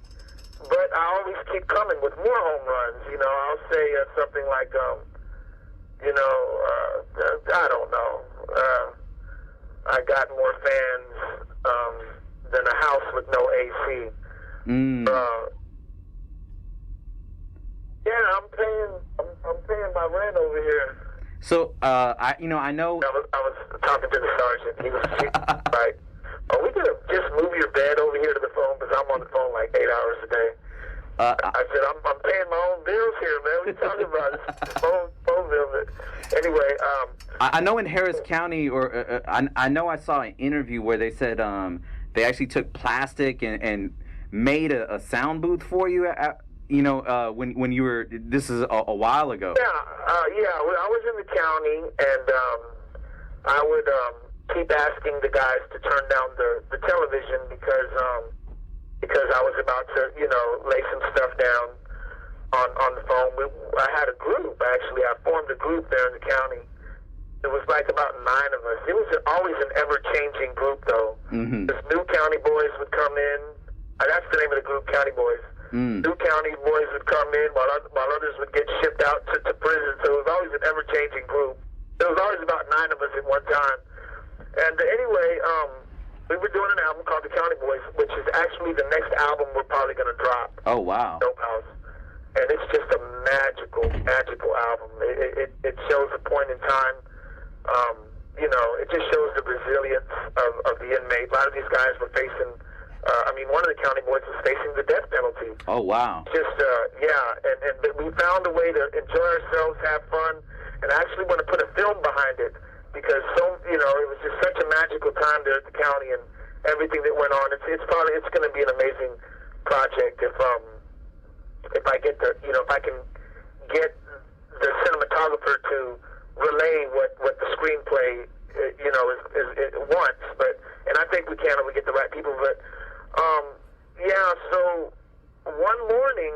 But I always keep coming with gotten more fans than a house with no AC. Yeah, I'm paying my rent over here. So, I know. I was talking to the sergeant. He was like, "Are we gonna just move your bed over here to the phone? Because I'm on the phone like 8 hours a day." I said, "I'm paying my own bills here, man. What are you talking about? It's phone bill." But anyway, I know in Harris County, or I know I saw an interview where they said they actually took plastic and made a sound booth for you. When you were, this is a while ago. Yeah. I was in the county, and I would keep asking the guys to turn down the television because I was about to, lay some stuff down on the phone. I had a group, actually. I formed a group there in the county. It was like about 9 of us. It was always an ever-changing group, though. Mm-hmm. Because new county boys would come in. That's the name of the group, County Boys. New county boys would come in while others would get shipped out to prison. So it was always an ever-changing group. There was always about 9 of us at one time. And anyway, we were doing an album called The County Boys, which is actually the next album we're probably going to drop. Oh, wow. Dopehouse. And it's just a magical album. It shows a point in time. It just shows the resilience of the inmate. A lot of these guys were facing, one of the county boys was facing the death penalty. Oh, wow. Just, and we found a way to enjoy ourselves, have fun, and I actually want to put a film behind it because it was just such a magical time there at the county and everything that went on. It's going to be an amazing project if I get if I can get the cinematographer to relay what the screenplay is wants, and I think we can if we get the right people. But so one morning,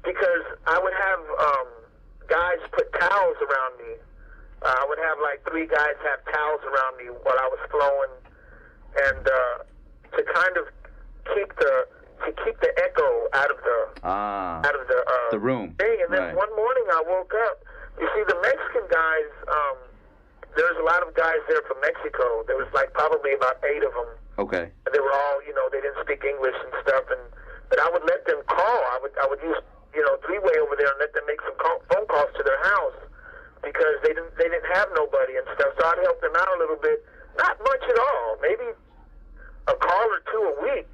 because I would have guys put towels around me. I would have like 3 guys have towels around me while I was flowing, and to kind of keep the echo out of the room thing. And then one morning I woke up. You see, the Mexican guys, there's a lot of guys there from Mexico. There was like probably about 8 of them. Okay. And they were all, they didn't speak English and stuff. But I would let them call. I would use, 3-way over there and let them make some phone calls to their house because they didn't have nobody and stuff. So I'd help them out a little bit. Not much at all. Maybe a call or 2 a week,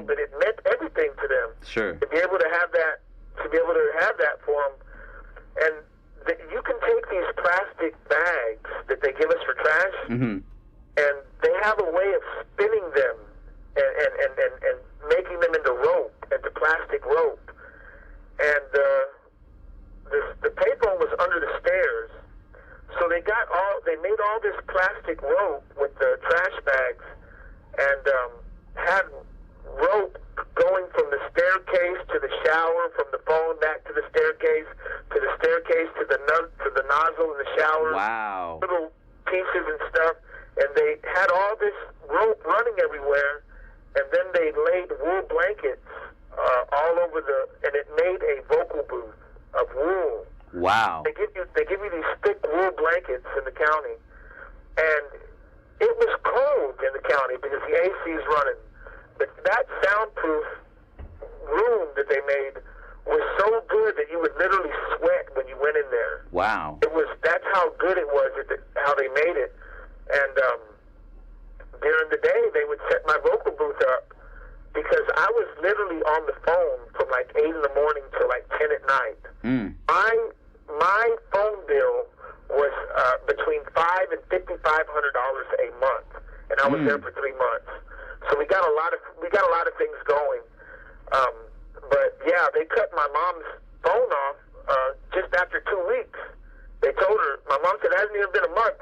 but it meant everything to them. Sure. To be able to have that for them. And you can take these plastic bags that they give us for trash, and they have a way of spinning them and making them into rope, into plastic rope. And the payphone was under the stairs, so they made all this plastic rope with the trash bags, and had rope going from the staircase to the shower, from the phone back to the staircase to the nozzle in the shower. Wow. Little pieces and stuff, and they had all this rope running everywhere, and then they laid wool blankets all over and it made a vocal booth of wool. Wow. They give you these thick wool blankets in the county, and it was cold in the county because the AC is running. But that soundproof room that they made was so good that you would literally sweat when you went in there. Wow. That's how good it was, how they made it. And during the day, they would set my vocal booth up because I was literally on the phone from like 8 in the morning till like 10 at night. My phone bill was between $500 and $5,500 a month, and I was there for 3 months. So we got a lot of things going. But yeah, they cut my mom's phone off just after 2 weeks. They told her, my mom said, it hasn't even been a month.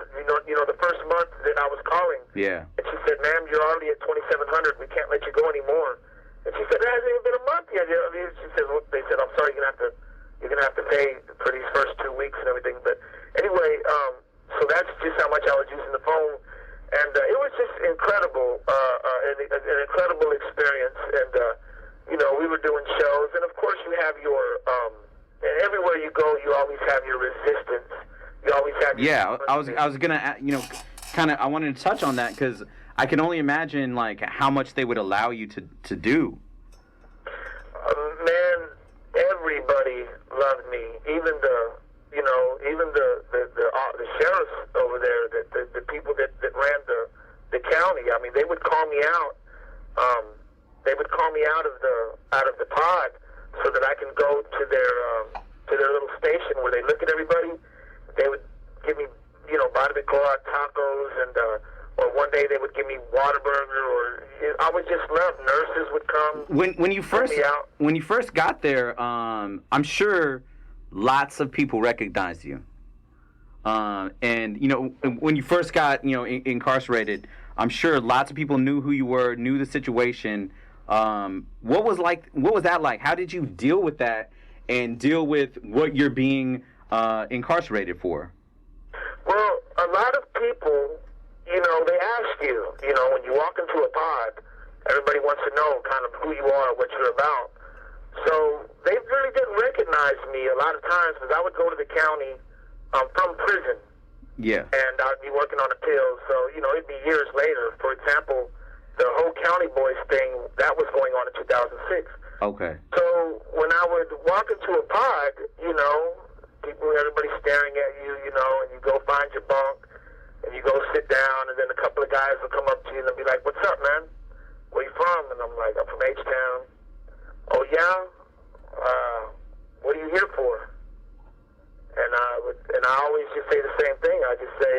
The first month that I was calling. Yeah. And she said, ma'am, you're already at 2,700. We can't let you go anymore. And she said, it hasn't even been a month yet. She said, they said, I'm sorry, you're gonna have to pay for these first 2 weeks and everything. But anyway, so that's just how much I was using the phone. And it was just incredible, an incredible experience. And, we were doing shows. And, of course, you have your, and everywhere you go, you always have your resistance. You always have your... Yeah, I was going to, I wanted to touch on that because I can only imagine like how much they would allow you to do. Man, everybody loved me. Even the sheriffs over there, the people that ran the county. I mean, they would call me out. They would call me out of the pod so that I can go to their little station where they look at everybody. They would give me, barbacoa tacos, and or one day they would give me Whataburger, or I would just love. Nurses would come. When you first got there, I'm sure lots of people recognized you. And when you first got incarcerated, I'm sure lots of people knew who you were, knew the situation. What was that like? How did you deal with that and deal with what you're being incarcerated for? Well, a lot of people, they ask you, when you walk into a pod, everybody wants to know kind of who you are, what you're about. So they really didn't recognize me a lot of times because I would go to the county from prison. Yeah. And I'd be working on appeals. So, it'd be years later. For example, the whole County Boys thing, that was going on in 2006. Okay. So when I would walk into a pod, everybody's staring at you, and you go find your bunk, and you go sit down, and then a couple of guys will come up to you and they'll be like, "What's up, man? Where you from?" And I'm like, "I'm from H-Town." "Oh, yeah? What are you here for?" And I always just say the same thing. I just say,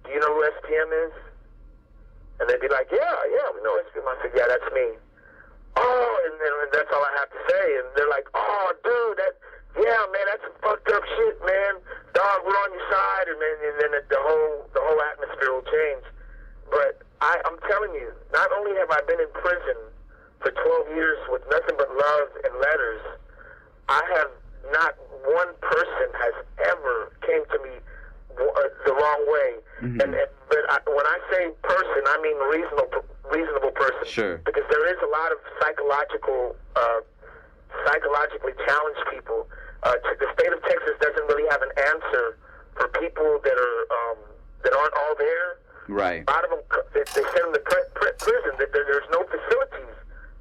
"Do you know who SPM is?" And they'd be like, yeah, we know SPM. I said, "Yeah, that's me." "Oh," and that's all I have to say. And they're like, "Oh, dude, yeah, man, that's some fucked up shit, man. Dog, we're on your side." And then the whole atmosphere will change. But I'm telling you, not only have I been in prison for 12 years with nothing but love and letters, I have not one person has ever came to me the wrong way. Mm-hmm. When I say person, I mean reasonable person. Sure. Because there is a lot of psychologically challenged people. The state of Texas doesn't really have an answer for people that aren't all there. Right. A lot of them, they send them to prison. There's no facilities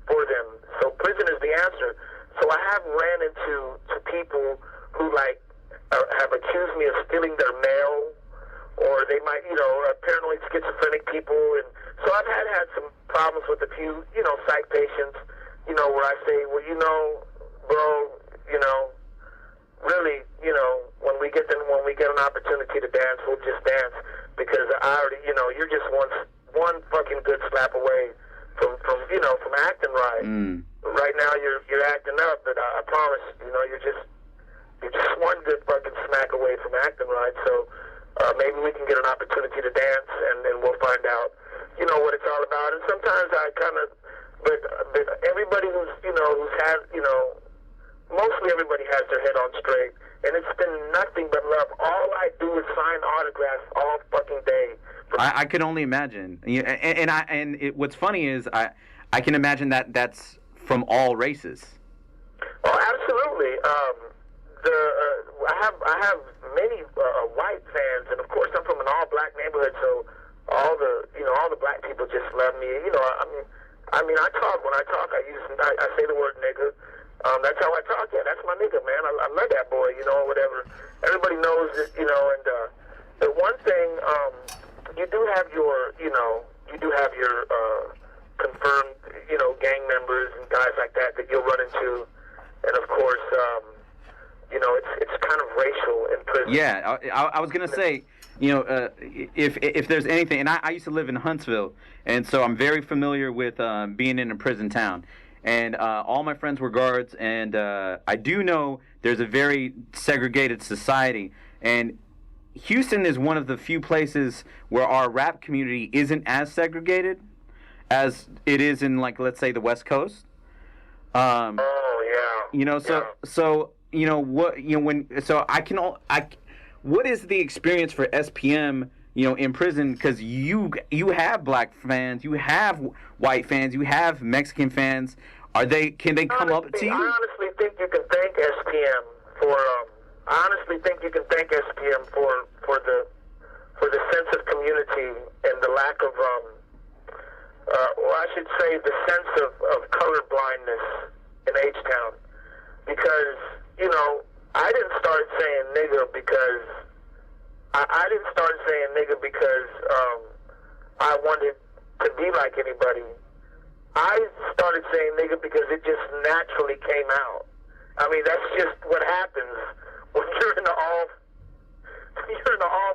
for them. So prison is the answer. So I have ran into people who have accused me of stealing their mail, or they might, paranoid schizophrenic people, and so I've had some problems with a few, psych patients, where I say, well, bro, really, when we get an opportunity to dance, we'll just dance, because I already, you're just one fucking good slap away from acting right. Mm. Right now you're acting up, but I promise, you're just one good fucking smack away from acting right. So maybe we can get an opportunity to dance, and we'll find out, what it's all about. And sometimes I kind of, but everybody who's had, mostly everybody has their head on straight, and it's been nothing but love. All I do is sign autographs all fucking day. I could only imagine. What's funny is I can imagine that's from all races. Oh, absolutely. I have many white fans, and of course I'm from an all-black neighborhood, so all the black people just love me. I mean, I talk. When I talk, I say the word nigga. That's how I talk. Yeah, that's my nigga, man. I love that boy, whatever. Everybody knows it, and the one thing, you do have your confirmed, gang members and guys like that you'll run into, and of course, it's kind of racial in prison. Yeah, I was gonna say, if there's anything, and I used to live in Huntsville, and so I'm very familiar with being in a prison town. And all my friends were guards, and I do know there's a very segregated society. And Houston is one of the few places where our rap community isn't as segregated as it is in, let's say, the West Coast. Oh yeah. What is the experience for SPM? In prison, because you have black fans, you have white fans, you have Mexican fans. Can they come up to you? I honestly think you can thank SPM for. I honestly think you can thank SPM for the sense should say, the sense of color blindness in H-Town. Because, you know, I didn't start saying nigga because I didn't start saying nigga because I wanted to be like anybody. I started saying nigga because it just naturally came out. I mean, that's just what happens when you're in an all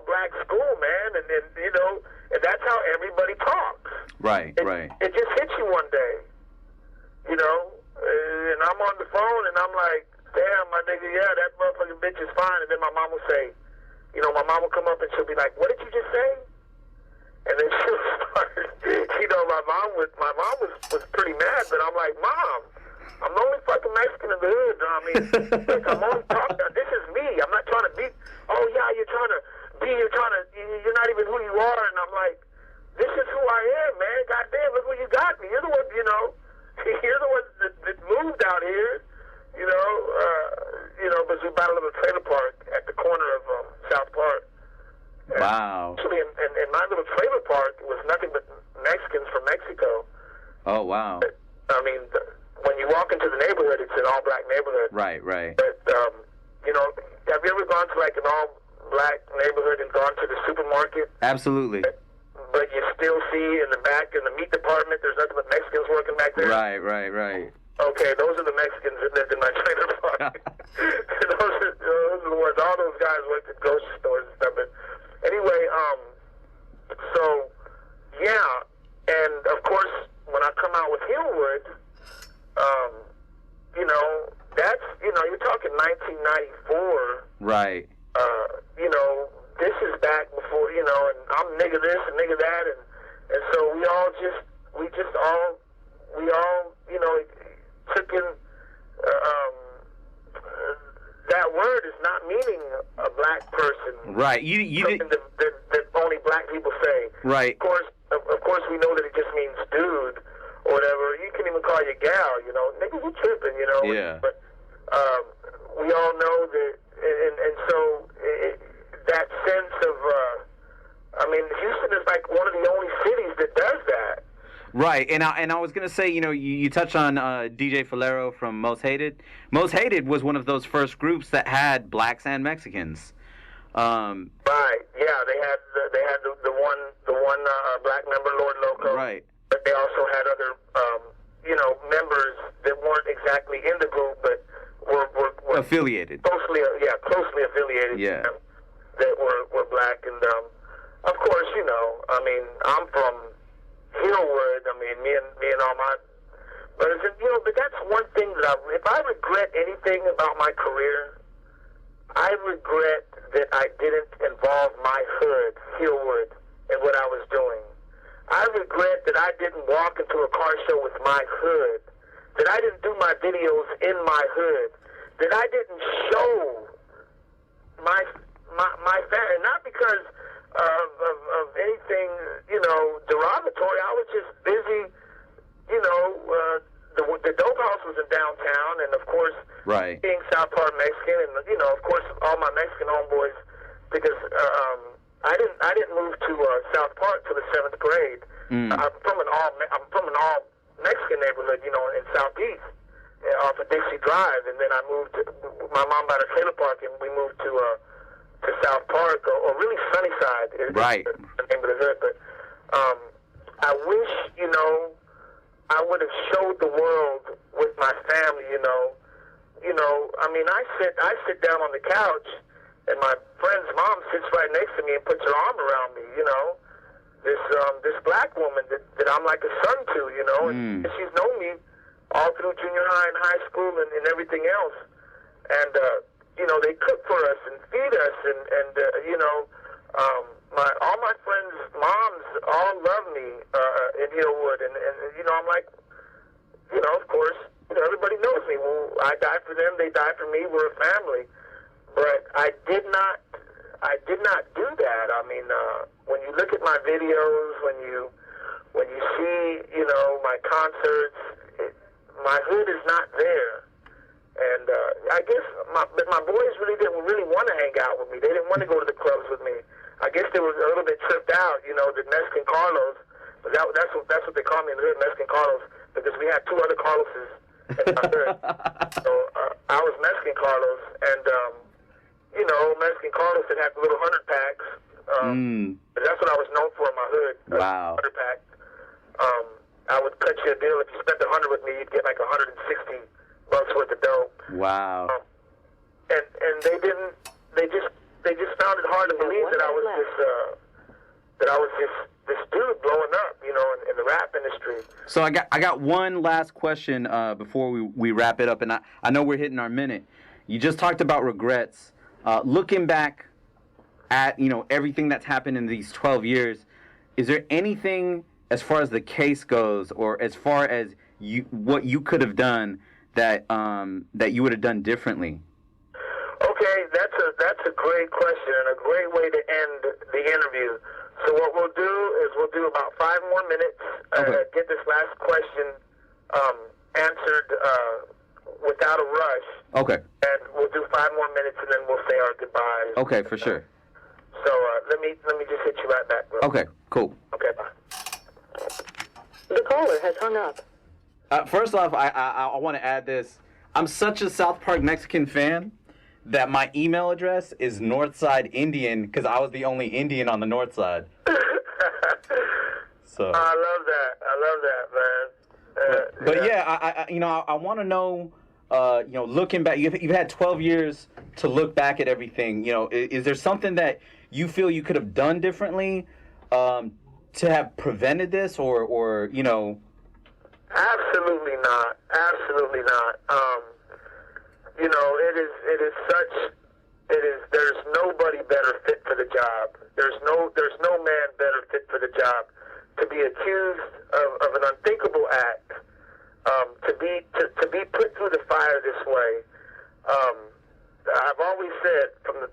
black school, man, and you know, and that's how everybody talks. Right, right. It just hits you one day, you know, and I'm on the phone and I'm like, damn, my nigga, yeah, that motherfucking bitch is fine. And then my mom will say, you know, my mom will come up and she'll be like, what did you just say? And then she'll start, you know, my mom was pretty mad, but I'm like, Mom, I'm the only fucking Mexican in the hood. I mean, look, I'm only talking, this is me. I'm not trying to be, oh yeah, you're not even who you are. And I'm like, this is who I am, man. Goddamn, look where you got me. You're the one, you know, you're the one that moved out here, you know, because we battled in a trailer park at the corner of South Park. Wow. Actually, in my little trailer park, it was nothing but Mexicans from Mexico. Oh, wow. I mean, when you walk into the neighborhood, it's an all-black neighborhood. Right, right. But, you know, have you ever gone to, like, an all-black neighborhood and gone to the supermarket? Absolutely. But you still see in the back, in the meat department, there's nothing but Mexicans working back there? Right, right, right. Okay, those are the Mexicans that lived in my trailer park. those are the ones. All those guys worked at grocery stores and stuff. But anyway, so yeah, and of course, when I come out with Hillwood, you know, that's, you know, you're talking 1994. Right. You know, this is back before, you know, and I'm nigga this and nigga that, and so we all, you know, took in, that word is not meaning a black person. Right. You something that only black people say. Right. Of course, we know that it just means dude or whatever. You can even call you gal, you know. Nigga, you tripping, you know. Yeah. But we all know that, and so that sense of, I mean, Houston is like one of the only cities that does that. Right, and I was gonna say, you know, you touch on DJ Falero from Most Hated. Most Hated was one of those first groups that had blacks and Mexicans. Right. Yeah, they had the one black member, Lord Loco. Right. But they also had other you know, members that weren't exactly in the group, but were affiliated. Closely affiliated. Yeah. That were black, and of course, you know, I mean, I'm from Hillwood. I mean, me and all my brothers, you know, but that's one thing that if I regret anything about my career, I regret that I didn't involve my hood, Hillwood, in what I was doing. I regret that I didn't walk into a car show with my hood, that I didn't do my videos in my hood, that I didn't show my family, not because of anything, you know, derogatory. I was just busy, you know, the Dope House was in downtown, and of course, right, being South Park Mexican, and you know, of course, all my Mexican homeboys, because I didn't move to South Park till the 7th grade. I'm from an all Mexican neighborhood, you know, in Southeast, off of Dixie Drive, and then I moved. My mom bought a trailer park, and we moved to South Park, or really Sunnyside, is right, the name of the hood. But I wish, you know, I would have showed the world with my family, you know. I mean, I sit down on the couch, and my friend's mom sits right next to me and puts her arm around me, you know. This black woman that I'm like a son to, you know, and she's known me all through junior high and high school and everything else. And you know, they cook for us and feed us, and you know, all my friends' moms all love me in Hillwood, and you know, I'm like, you know, of course, you know, everybody knows me. Well, I die for them, they die for me. We're a family. But I did not do that. I mean, when you look at my videos, when you see, you know, my concerts, my hood is not there. And I guess my boys really didn't want to hang out with me. They didn't want to go to the clubs with me. I guess they were a little bit tripped out, you know, that Mexican Carlos, That's what they call me in the hood, Mexican Carlos, because we had two other Carloses in my hood. So I was Mexican Carlos, and Mexican Carlos that had the little 100 packs. But that's what I was known for in my hood. Wow. 100 pack. I would cut you a deal if you spent 100 with me, you'd get like 160 bucks worth of dope. Wow. And they didn't. They just found it hard to believe that I was this dude blowing up, in the rap industry. So I got one last question before we wrap it up, and I know we're hitting our minute. You just talked about regrets. Looking back at everything that's happened in these 12 years, is there anything as far as the case goes, or as far as what you could have done that you would have done differently? Okay, that's a great question and a great way to end the interview. So what we'll do is we'll do about 5 more minutes, Okay. get this last question answered without a rush. Okay. And we'll do 5 more minutes, and then we'll say our goodbyes. Okay, for sure. So let me just hit you right back, bro. Okay, cool. Okay, bye. The caller has hung up. First off, I want to add this. I'm such a South Park Mexican fan that my email address is Northside Indian because I was the only Indian on the North Side. So. I love that, man. But yeah, I want to know. Looking back, you've had 12 years to look back at everything. Is there something that you feel you could have done differently to have prevented this, or Absolutely not. Absolutely not. There's nobody better fit for the job. There's no man better fit for the job. To be accused of an unthinkable act, to be put through the fire this way. I've always said from the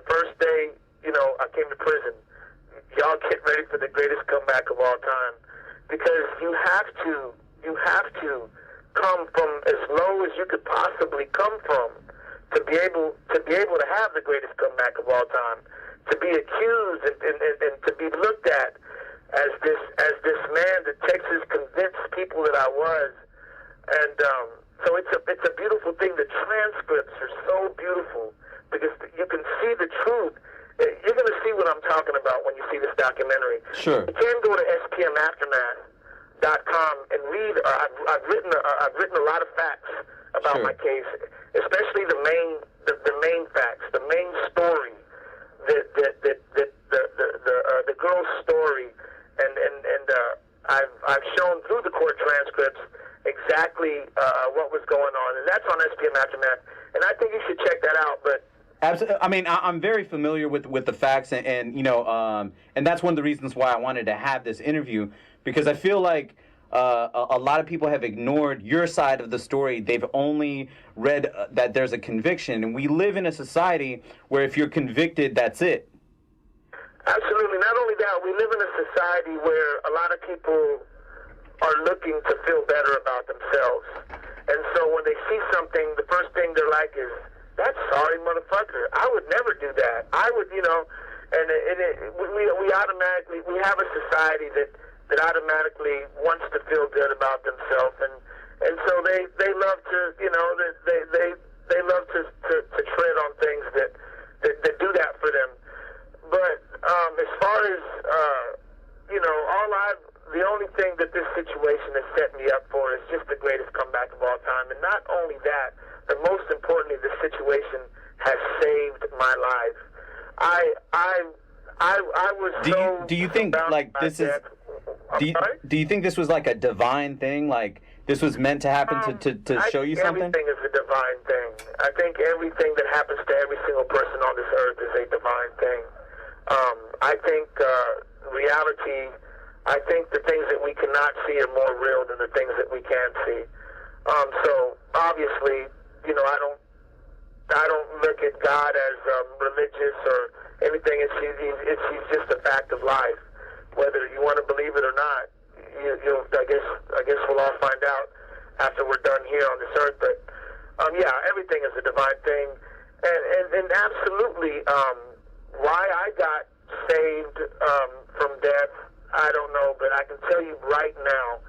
first day, I came to prison, y'all get ready for the greatest comeback of all time, because you have to come from as low as you could possibly come from to be able to have the greatest comeback of all time, to be accused and to be looked at as this man that Texas convinced people that I was. And so it's a beautiful thing. The transcripts are so beautiful because you can see the truth. You're going to see what I'm talking about when you see this documentary. Sure. You can go to SPMAftermath.com and read. I've written a lot of facts about my case, especially the main facts, the main story, the girl's story, and I've shown through the court transcripts exactly what was going on, and that's on SPM Aftermath, and I think you should check that out. But absolutely, I mean, I'm very familiar with the facts, and that's one of the reasons why I wanted to have this interview, because I feel like a lot of people have ignored your side of the story. They've only read that there's a conviction, and we live in a society where if you're convicted, that's it. Absolutely. Not only that, we live in a society where a lot of people are looking to feel better about themselves. And so when they see something, the first thing they're like is, "That's sorry, motherfucker. I would never do that. I would, we automatically, we have a society that automatically wants to feel good about themselves, and so they love to, they love to tread on things that do that for them. But as far as the only thing that this situation has set me up for is just the greatest comeback of all time. And not only that, but most importantly, this situation has saved my life. I was Do you think like this is? Do you think this was like a divine thing? Like this was meant to happen to show you something? Everything is a divine thing. I think everything that happens to every single person on this earth is a divine thing. I think reality. I think the things that we cannot see are more real than the things that we can see. So obviously, I don't look at God as religious or anything. He's just a fact of life. Whether you want to believe it or not, I guess we'll all find out after we're done here on this earth. But everything is a divine thing, and absolutely, why I got saved from death, I don't know, but I can tell you right now,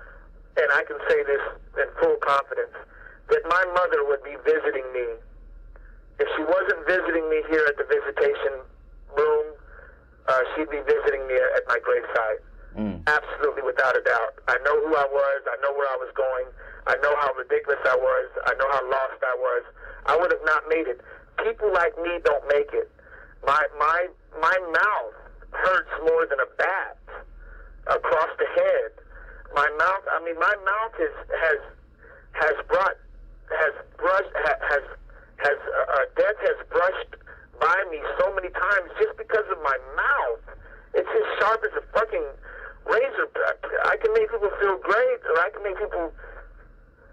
and I can say this in full confidence, that my mother would be visiting me. If she wasn't visiting me here at the visitation room, she'd be visiting me at my gravesite. Absolutely, without a doubt. I know who I was. I know where I was going. I know how ridiculous I was. I know how lost I was. I would have not made it. People like me don't make it. My mouth hurts more than a bat across the head. My mouth. I mean, my mouth death has brushed by me so many times just because of my mouth. It's as sharp as a fucking razor. I can make people feel great, or I can make people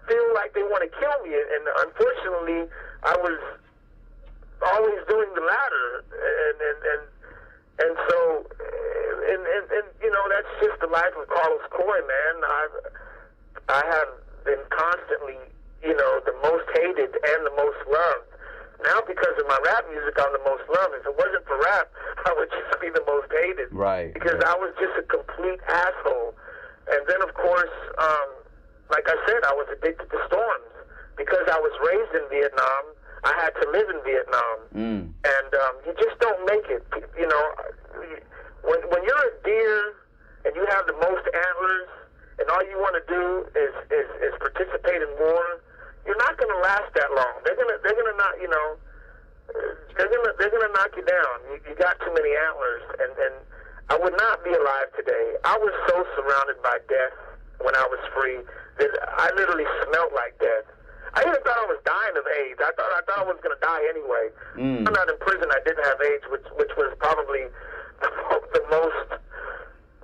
feel like they want to kill me. And unfortunately, I was always doing the latter. And so, you know, that's just the life of Carlos Coy, man. I have been constantly, you know, the most hated and the most loved. Now, because of my rap music, I'm the most loved. If it wasn't for rap, I would just be the most hated. Right. Because I was just a complete asshole. And then, of course, like I said, I was addicted to storms. Because I was raised in Vietnam, I had to live in Vietnam. And you just don't make it. You know, when you're a deer and you have the most antlers and all you want to do is participate in war, you're not going to last that long. They're gonna not, you know, they're gonna knock you down. You got too many antlers, and I would not be alive today. I was so surrounded by death when I was free that I literally smelled like death. I even thought I was dying of AIDS. I thought I was gonna die anyway. I'm not in prison. I didn't have AIDS, which was probably the most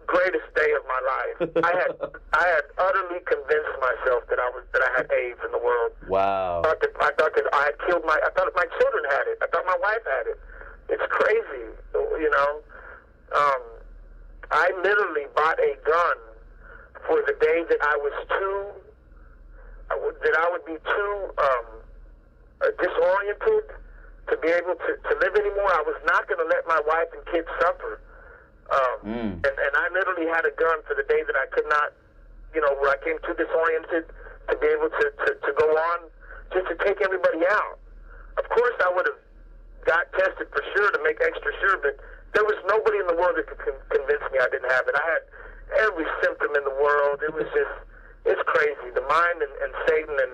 greatest day of my life. I had utterly convinced myself that I had AIDS in the world. Wow. I thought that I had killed I thought my children had it. I thought my wife had it. It's crazy, you know. I literally bought a gun for the day that I would be too disoriented to be able to live anymore. I was not going to let my wife and kids suffer. And I literally had a gun for the day that I could not, you know, where I came too disoriented to be able to go on, just to take everybody out. Of course, I would have got tested for sure to make extra sure, but there was nobody in the world that could convince me I didn't have it. I had every symptom in the world. It was just, it's crazy. The mind and Satan and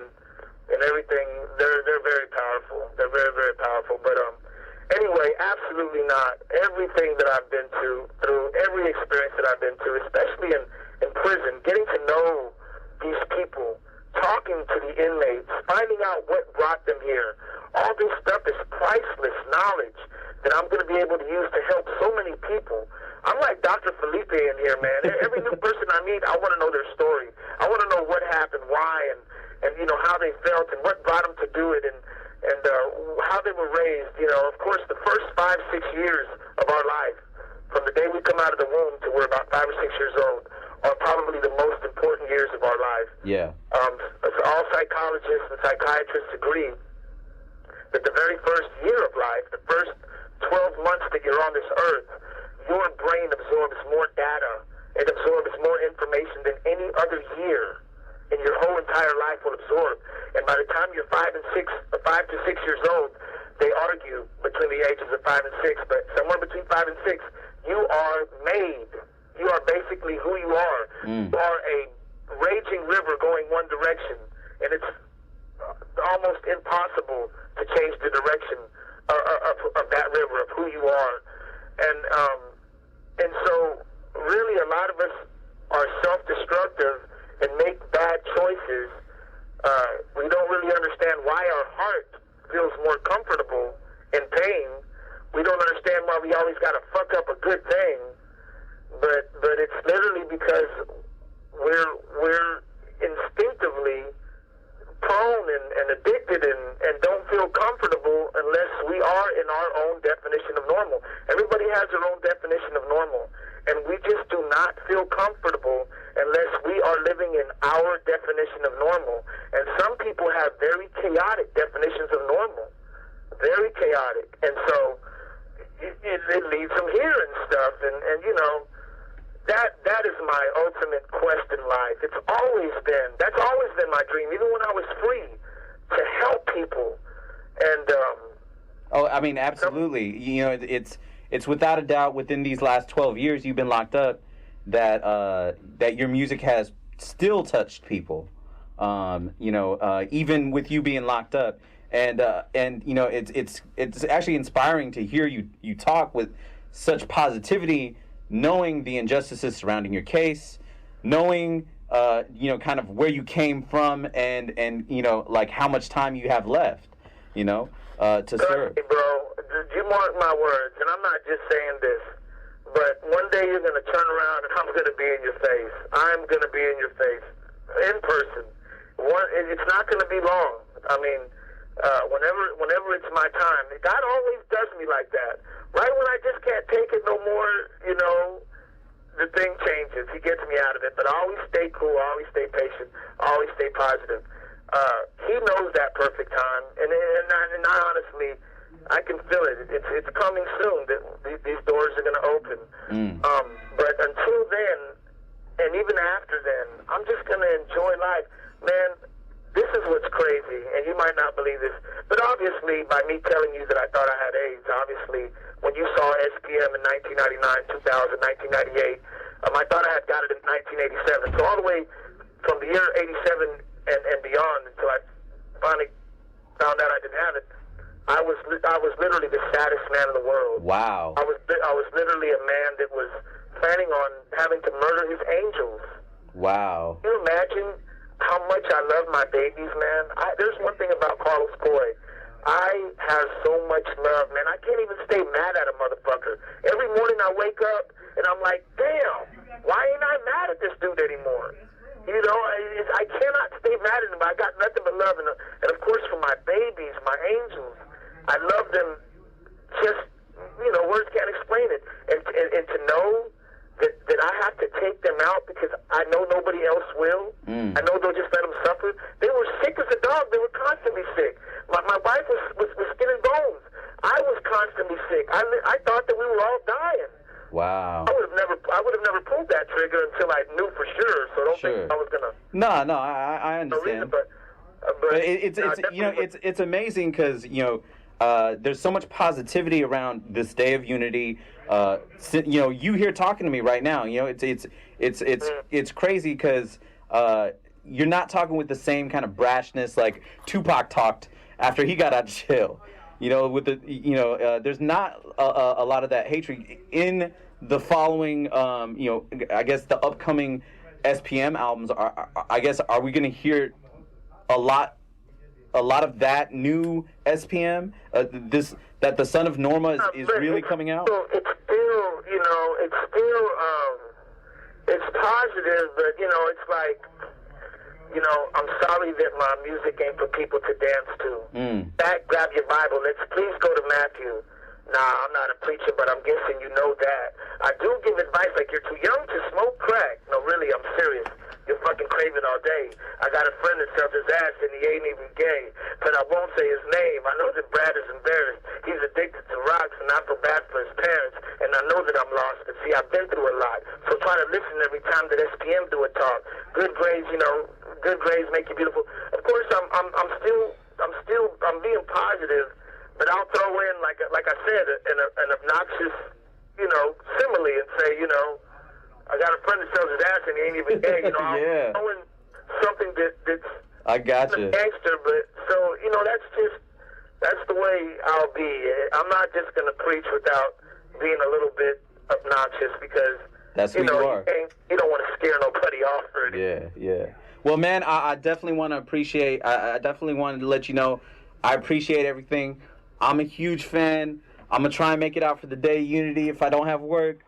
everything, they're very powerful. They're very, very powerful. But anyway, absolutely not. Everything that I've been through every experience that I've been through, especially in prison, getting to know these people, talking to the inmates, finding out what brought them here. All this stuff is priceless knowledge that I'm going to be able to use to help so many people. I'm like Dr. Felipe in here, man. Every new person I meet, I want to know their story. I want to know what happened, why, and you know, how they felt and what brought them to do it, and how they were raised. You know, of course, the first 5-6 years of our life, from the day we come out of the womb to we're about 5 or 6 years old, are probably the most important years of our life. Yeah. All psychologists and psychiatrists agree that the very first year of life, the first 12 months that you're on this earth, your brain absorbs more data. It absorbs more information than any other year in your whole entire life will absorb. And by the time you're 5 to 6 years old, they argue between the ages of 5 and 6, but somewhere between 5 and 6, you are made. You are basically who you are. You are a raging river going one direction, and it's almost impossible to change the direction of that river, of who you are. And so really a lot of us are self-destructive and make bad choices. We don't really understand why our heart feels more comfortable in pain. We don't understand why we always got to fuck up a good thing. But it's literally because we're instinctively prone and addicted and don't feel comfortable unless we are in our own definition of normal. Everybody has their own definition of normal, and we just do not feel comfortable unless we are living in our definition of normal. And some people have very chaotic definitions of normal, very chaotic, and so it leads them here and stuff, and you know, that is my ultimate quest in life. That's always been my dream, even when I was free, to help people. And Oh, I mean, absolutely. You know, it's without a doubt within these last 12 years you've been locked up that that your music has still touched people. You know, even with you being locked up, and you know, it's actually inspiring to hear you talk with such positivity, knowing the injustices surrounding your case, knowing you know, kind of where you came from, and you know, like how much time you have left, you know, to serve. Hey, bro, you mark my words, and I'm not just saying this, but one day you're going to turn around and I'm going to be in your face. I'm going to be in your face, in person. It's not going to be long. I mean, whenever it's my time, God always does me like that. Right when I just can't take it no more, you know, the thing changes. He gets me out of it. But I always stay cool. I always stay patient. I always stay positive. He knows that perfect time, and I honestly, I can feel it. It's coming soon. These doors are going to open. But until then, and even after then, I'm just going to enjoy life. Man, this is what's crazy, and you might not believe this, but obviously, by me telling you that I thought I had AIDS, obviously, when you saw SPM in 1999, 2000, 1998, I thought I had got it in 1987. So all the way from the year 87 and beyond until I finally found out I didn't have it, I was literally the saddest man in the world. Wow. I was literally a man that was planning on having to murder his angels. Wow. Can you imagine how much I love my babies, man? There's one thing about Carlos Coy. I have so much love, man. I can't even stay mad at a motherfucker. Every morning I wake up and I'm like, damn, why ain't I mad at this dude anymore? You know, I cannot stay mad at him. I got nothing but love. And of course, for my babies, my angels, I love them just, you know, words can't explain it. And to know that I have to take them out because I know nobody else will. I know they'll just let them suffer. They were sick as a dog. They were constantly sick. My wife was skin and bones. I was constantly sick. I thought that we were all dying. Wow. I would have never pulled that trigger until I knew for sure. So don't think I was gonna. No, I understand. But it's you know, it's amazing because, you know, there's so much positivity around this day of unity. You know, you here talking to me right now. You know, it's crazy because you're not talking with the same kind of brashness like Tupac talked after he got out of jail. You know, with the there's not a lot of that hatred in the following. You know, I guess the upcoming SPM albums are we going to hear a lot of that new SPM? That the son of Norma is really coming out? It's still, you know, it's positive, but, you know, it's like, you know, I'm sorry that my music ain't for people to dance to. Back, grab your Bible. Let's please go to Matthew. Nah, I'm not a preacher, but I'm guessing you know that. I do give advice like you're too young to smoke crack. No, really, I'm serious. You'll fucking crave it all day. I got a friend that sells his ass and he ain't even gay. But I won't say his name. I know that Brad is embarrassed. He's addicted to rocks and I feel bad for his parents. And I know that I'm lost. But see, I've been through a lot. So try to listen every time that SPM do a talk. Good grades, you know, good grades make you beautiful. Of course, I'm being positive. But I'll throw in, like I said, an obnoxious, you know, simile and say, you know, I got a friend that sells his ass and he ain't even gay. You know, Yeah. I'm throwing something that's I gotcha. gangster, but so, you know, that's the way I'll be. I'm not just going to preach without being a little bit obnoxious because, That's who you know, you are. you don't want to scare nobody off or anything. Yeah. Well, man, I definitely want to appreciate. I definitely wanted to let you know I appreciate everything. I'm a huge fan. I'm gonna try and make it out for the day of Unity if I don't have work.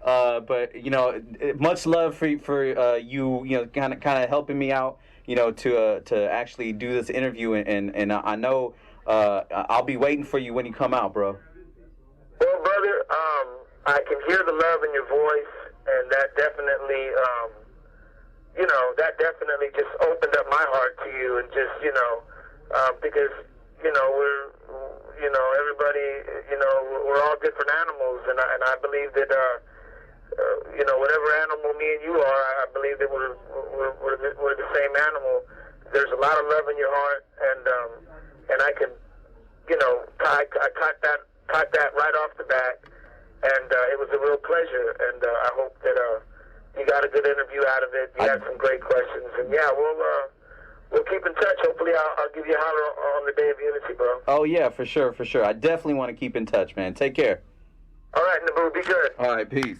But you know, much love for you know, kind of helping me out. You know, to actually do this interview, and I know I'll be waiting for you when you come out, bro. Well, brother, I can hear the love in your voice, and that definitely, you know, that definitely just opened up my heart to you, and just, you know, because, you know, everybody, you know, we're all different animals, and I believe that, whatever animal me and you are, I believe that we're the same animal. There's a lot of love in your heart, and I can, I caught that right off the bat, and it was a real pleasure. And I hope that you got a good interview out of it. You had some great questions, and yeah, we'll keep in touch. Hopefully, I'll give you a holler on the Day of Unity, bro. Oh yeah, for sure. I definitely want to keep in touch, man. Take care. All right, Nibu, be good. All right, peace.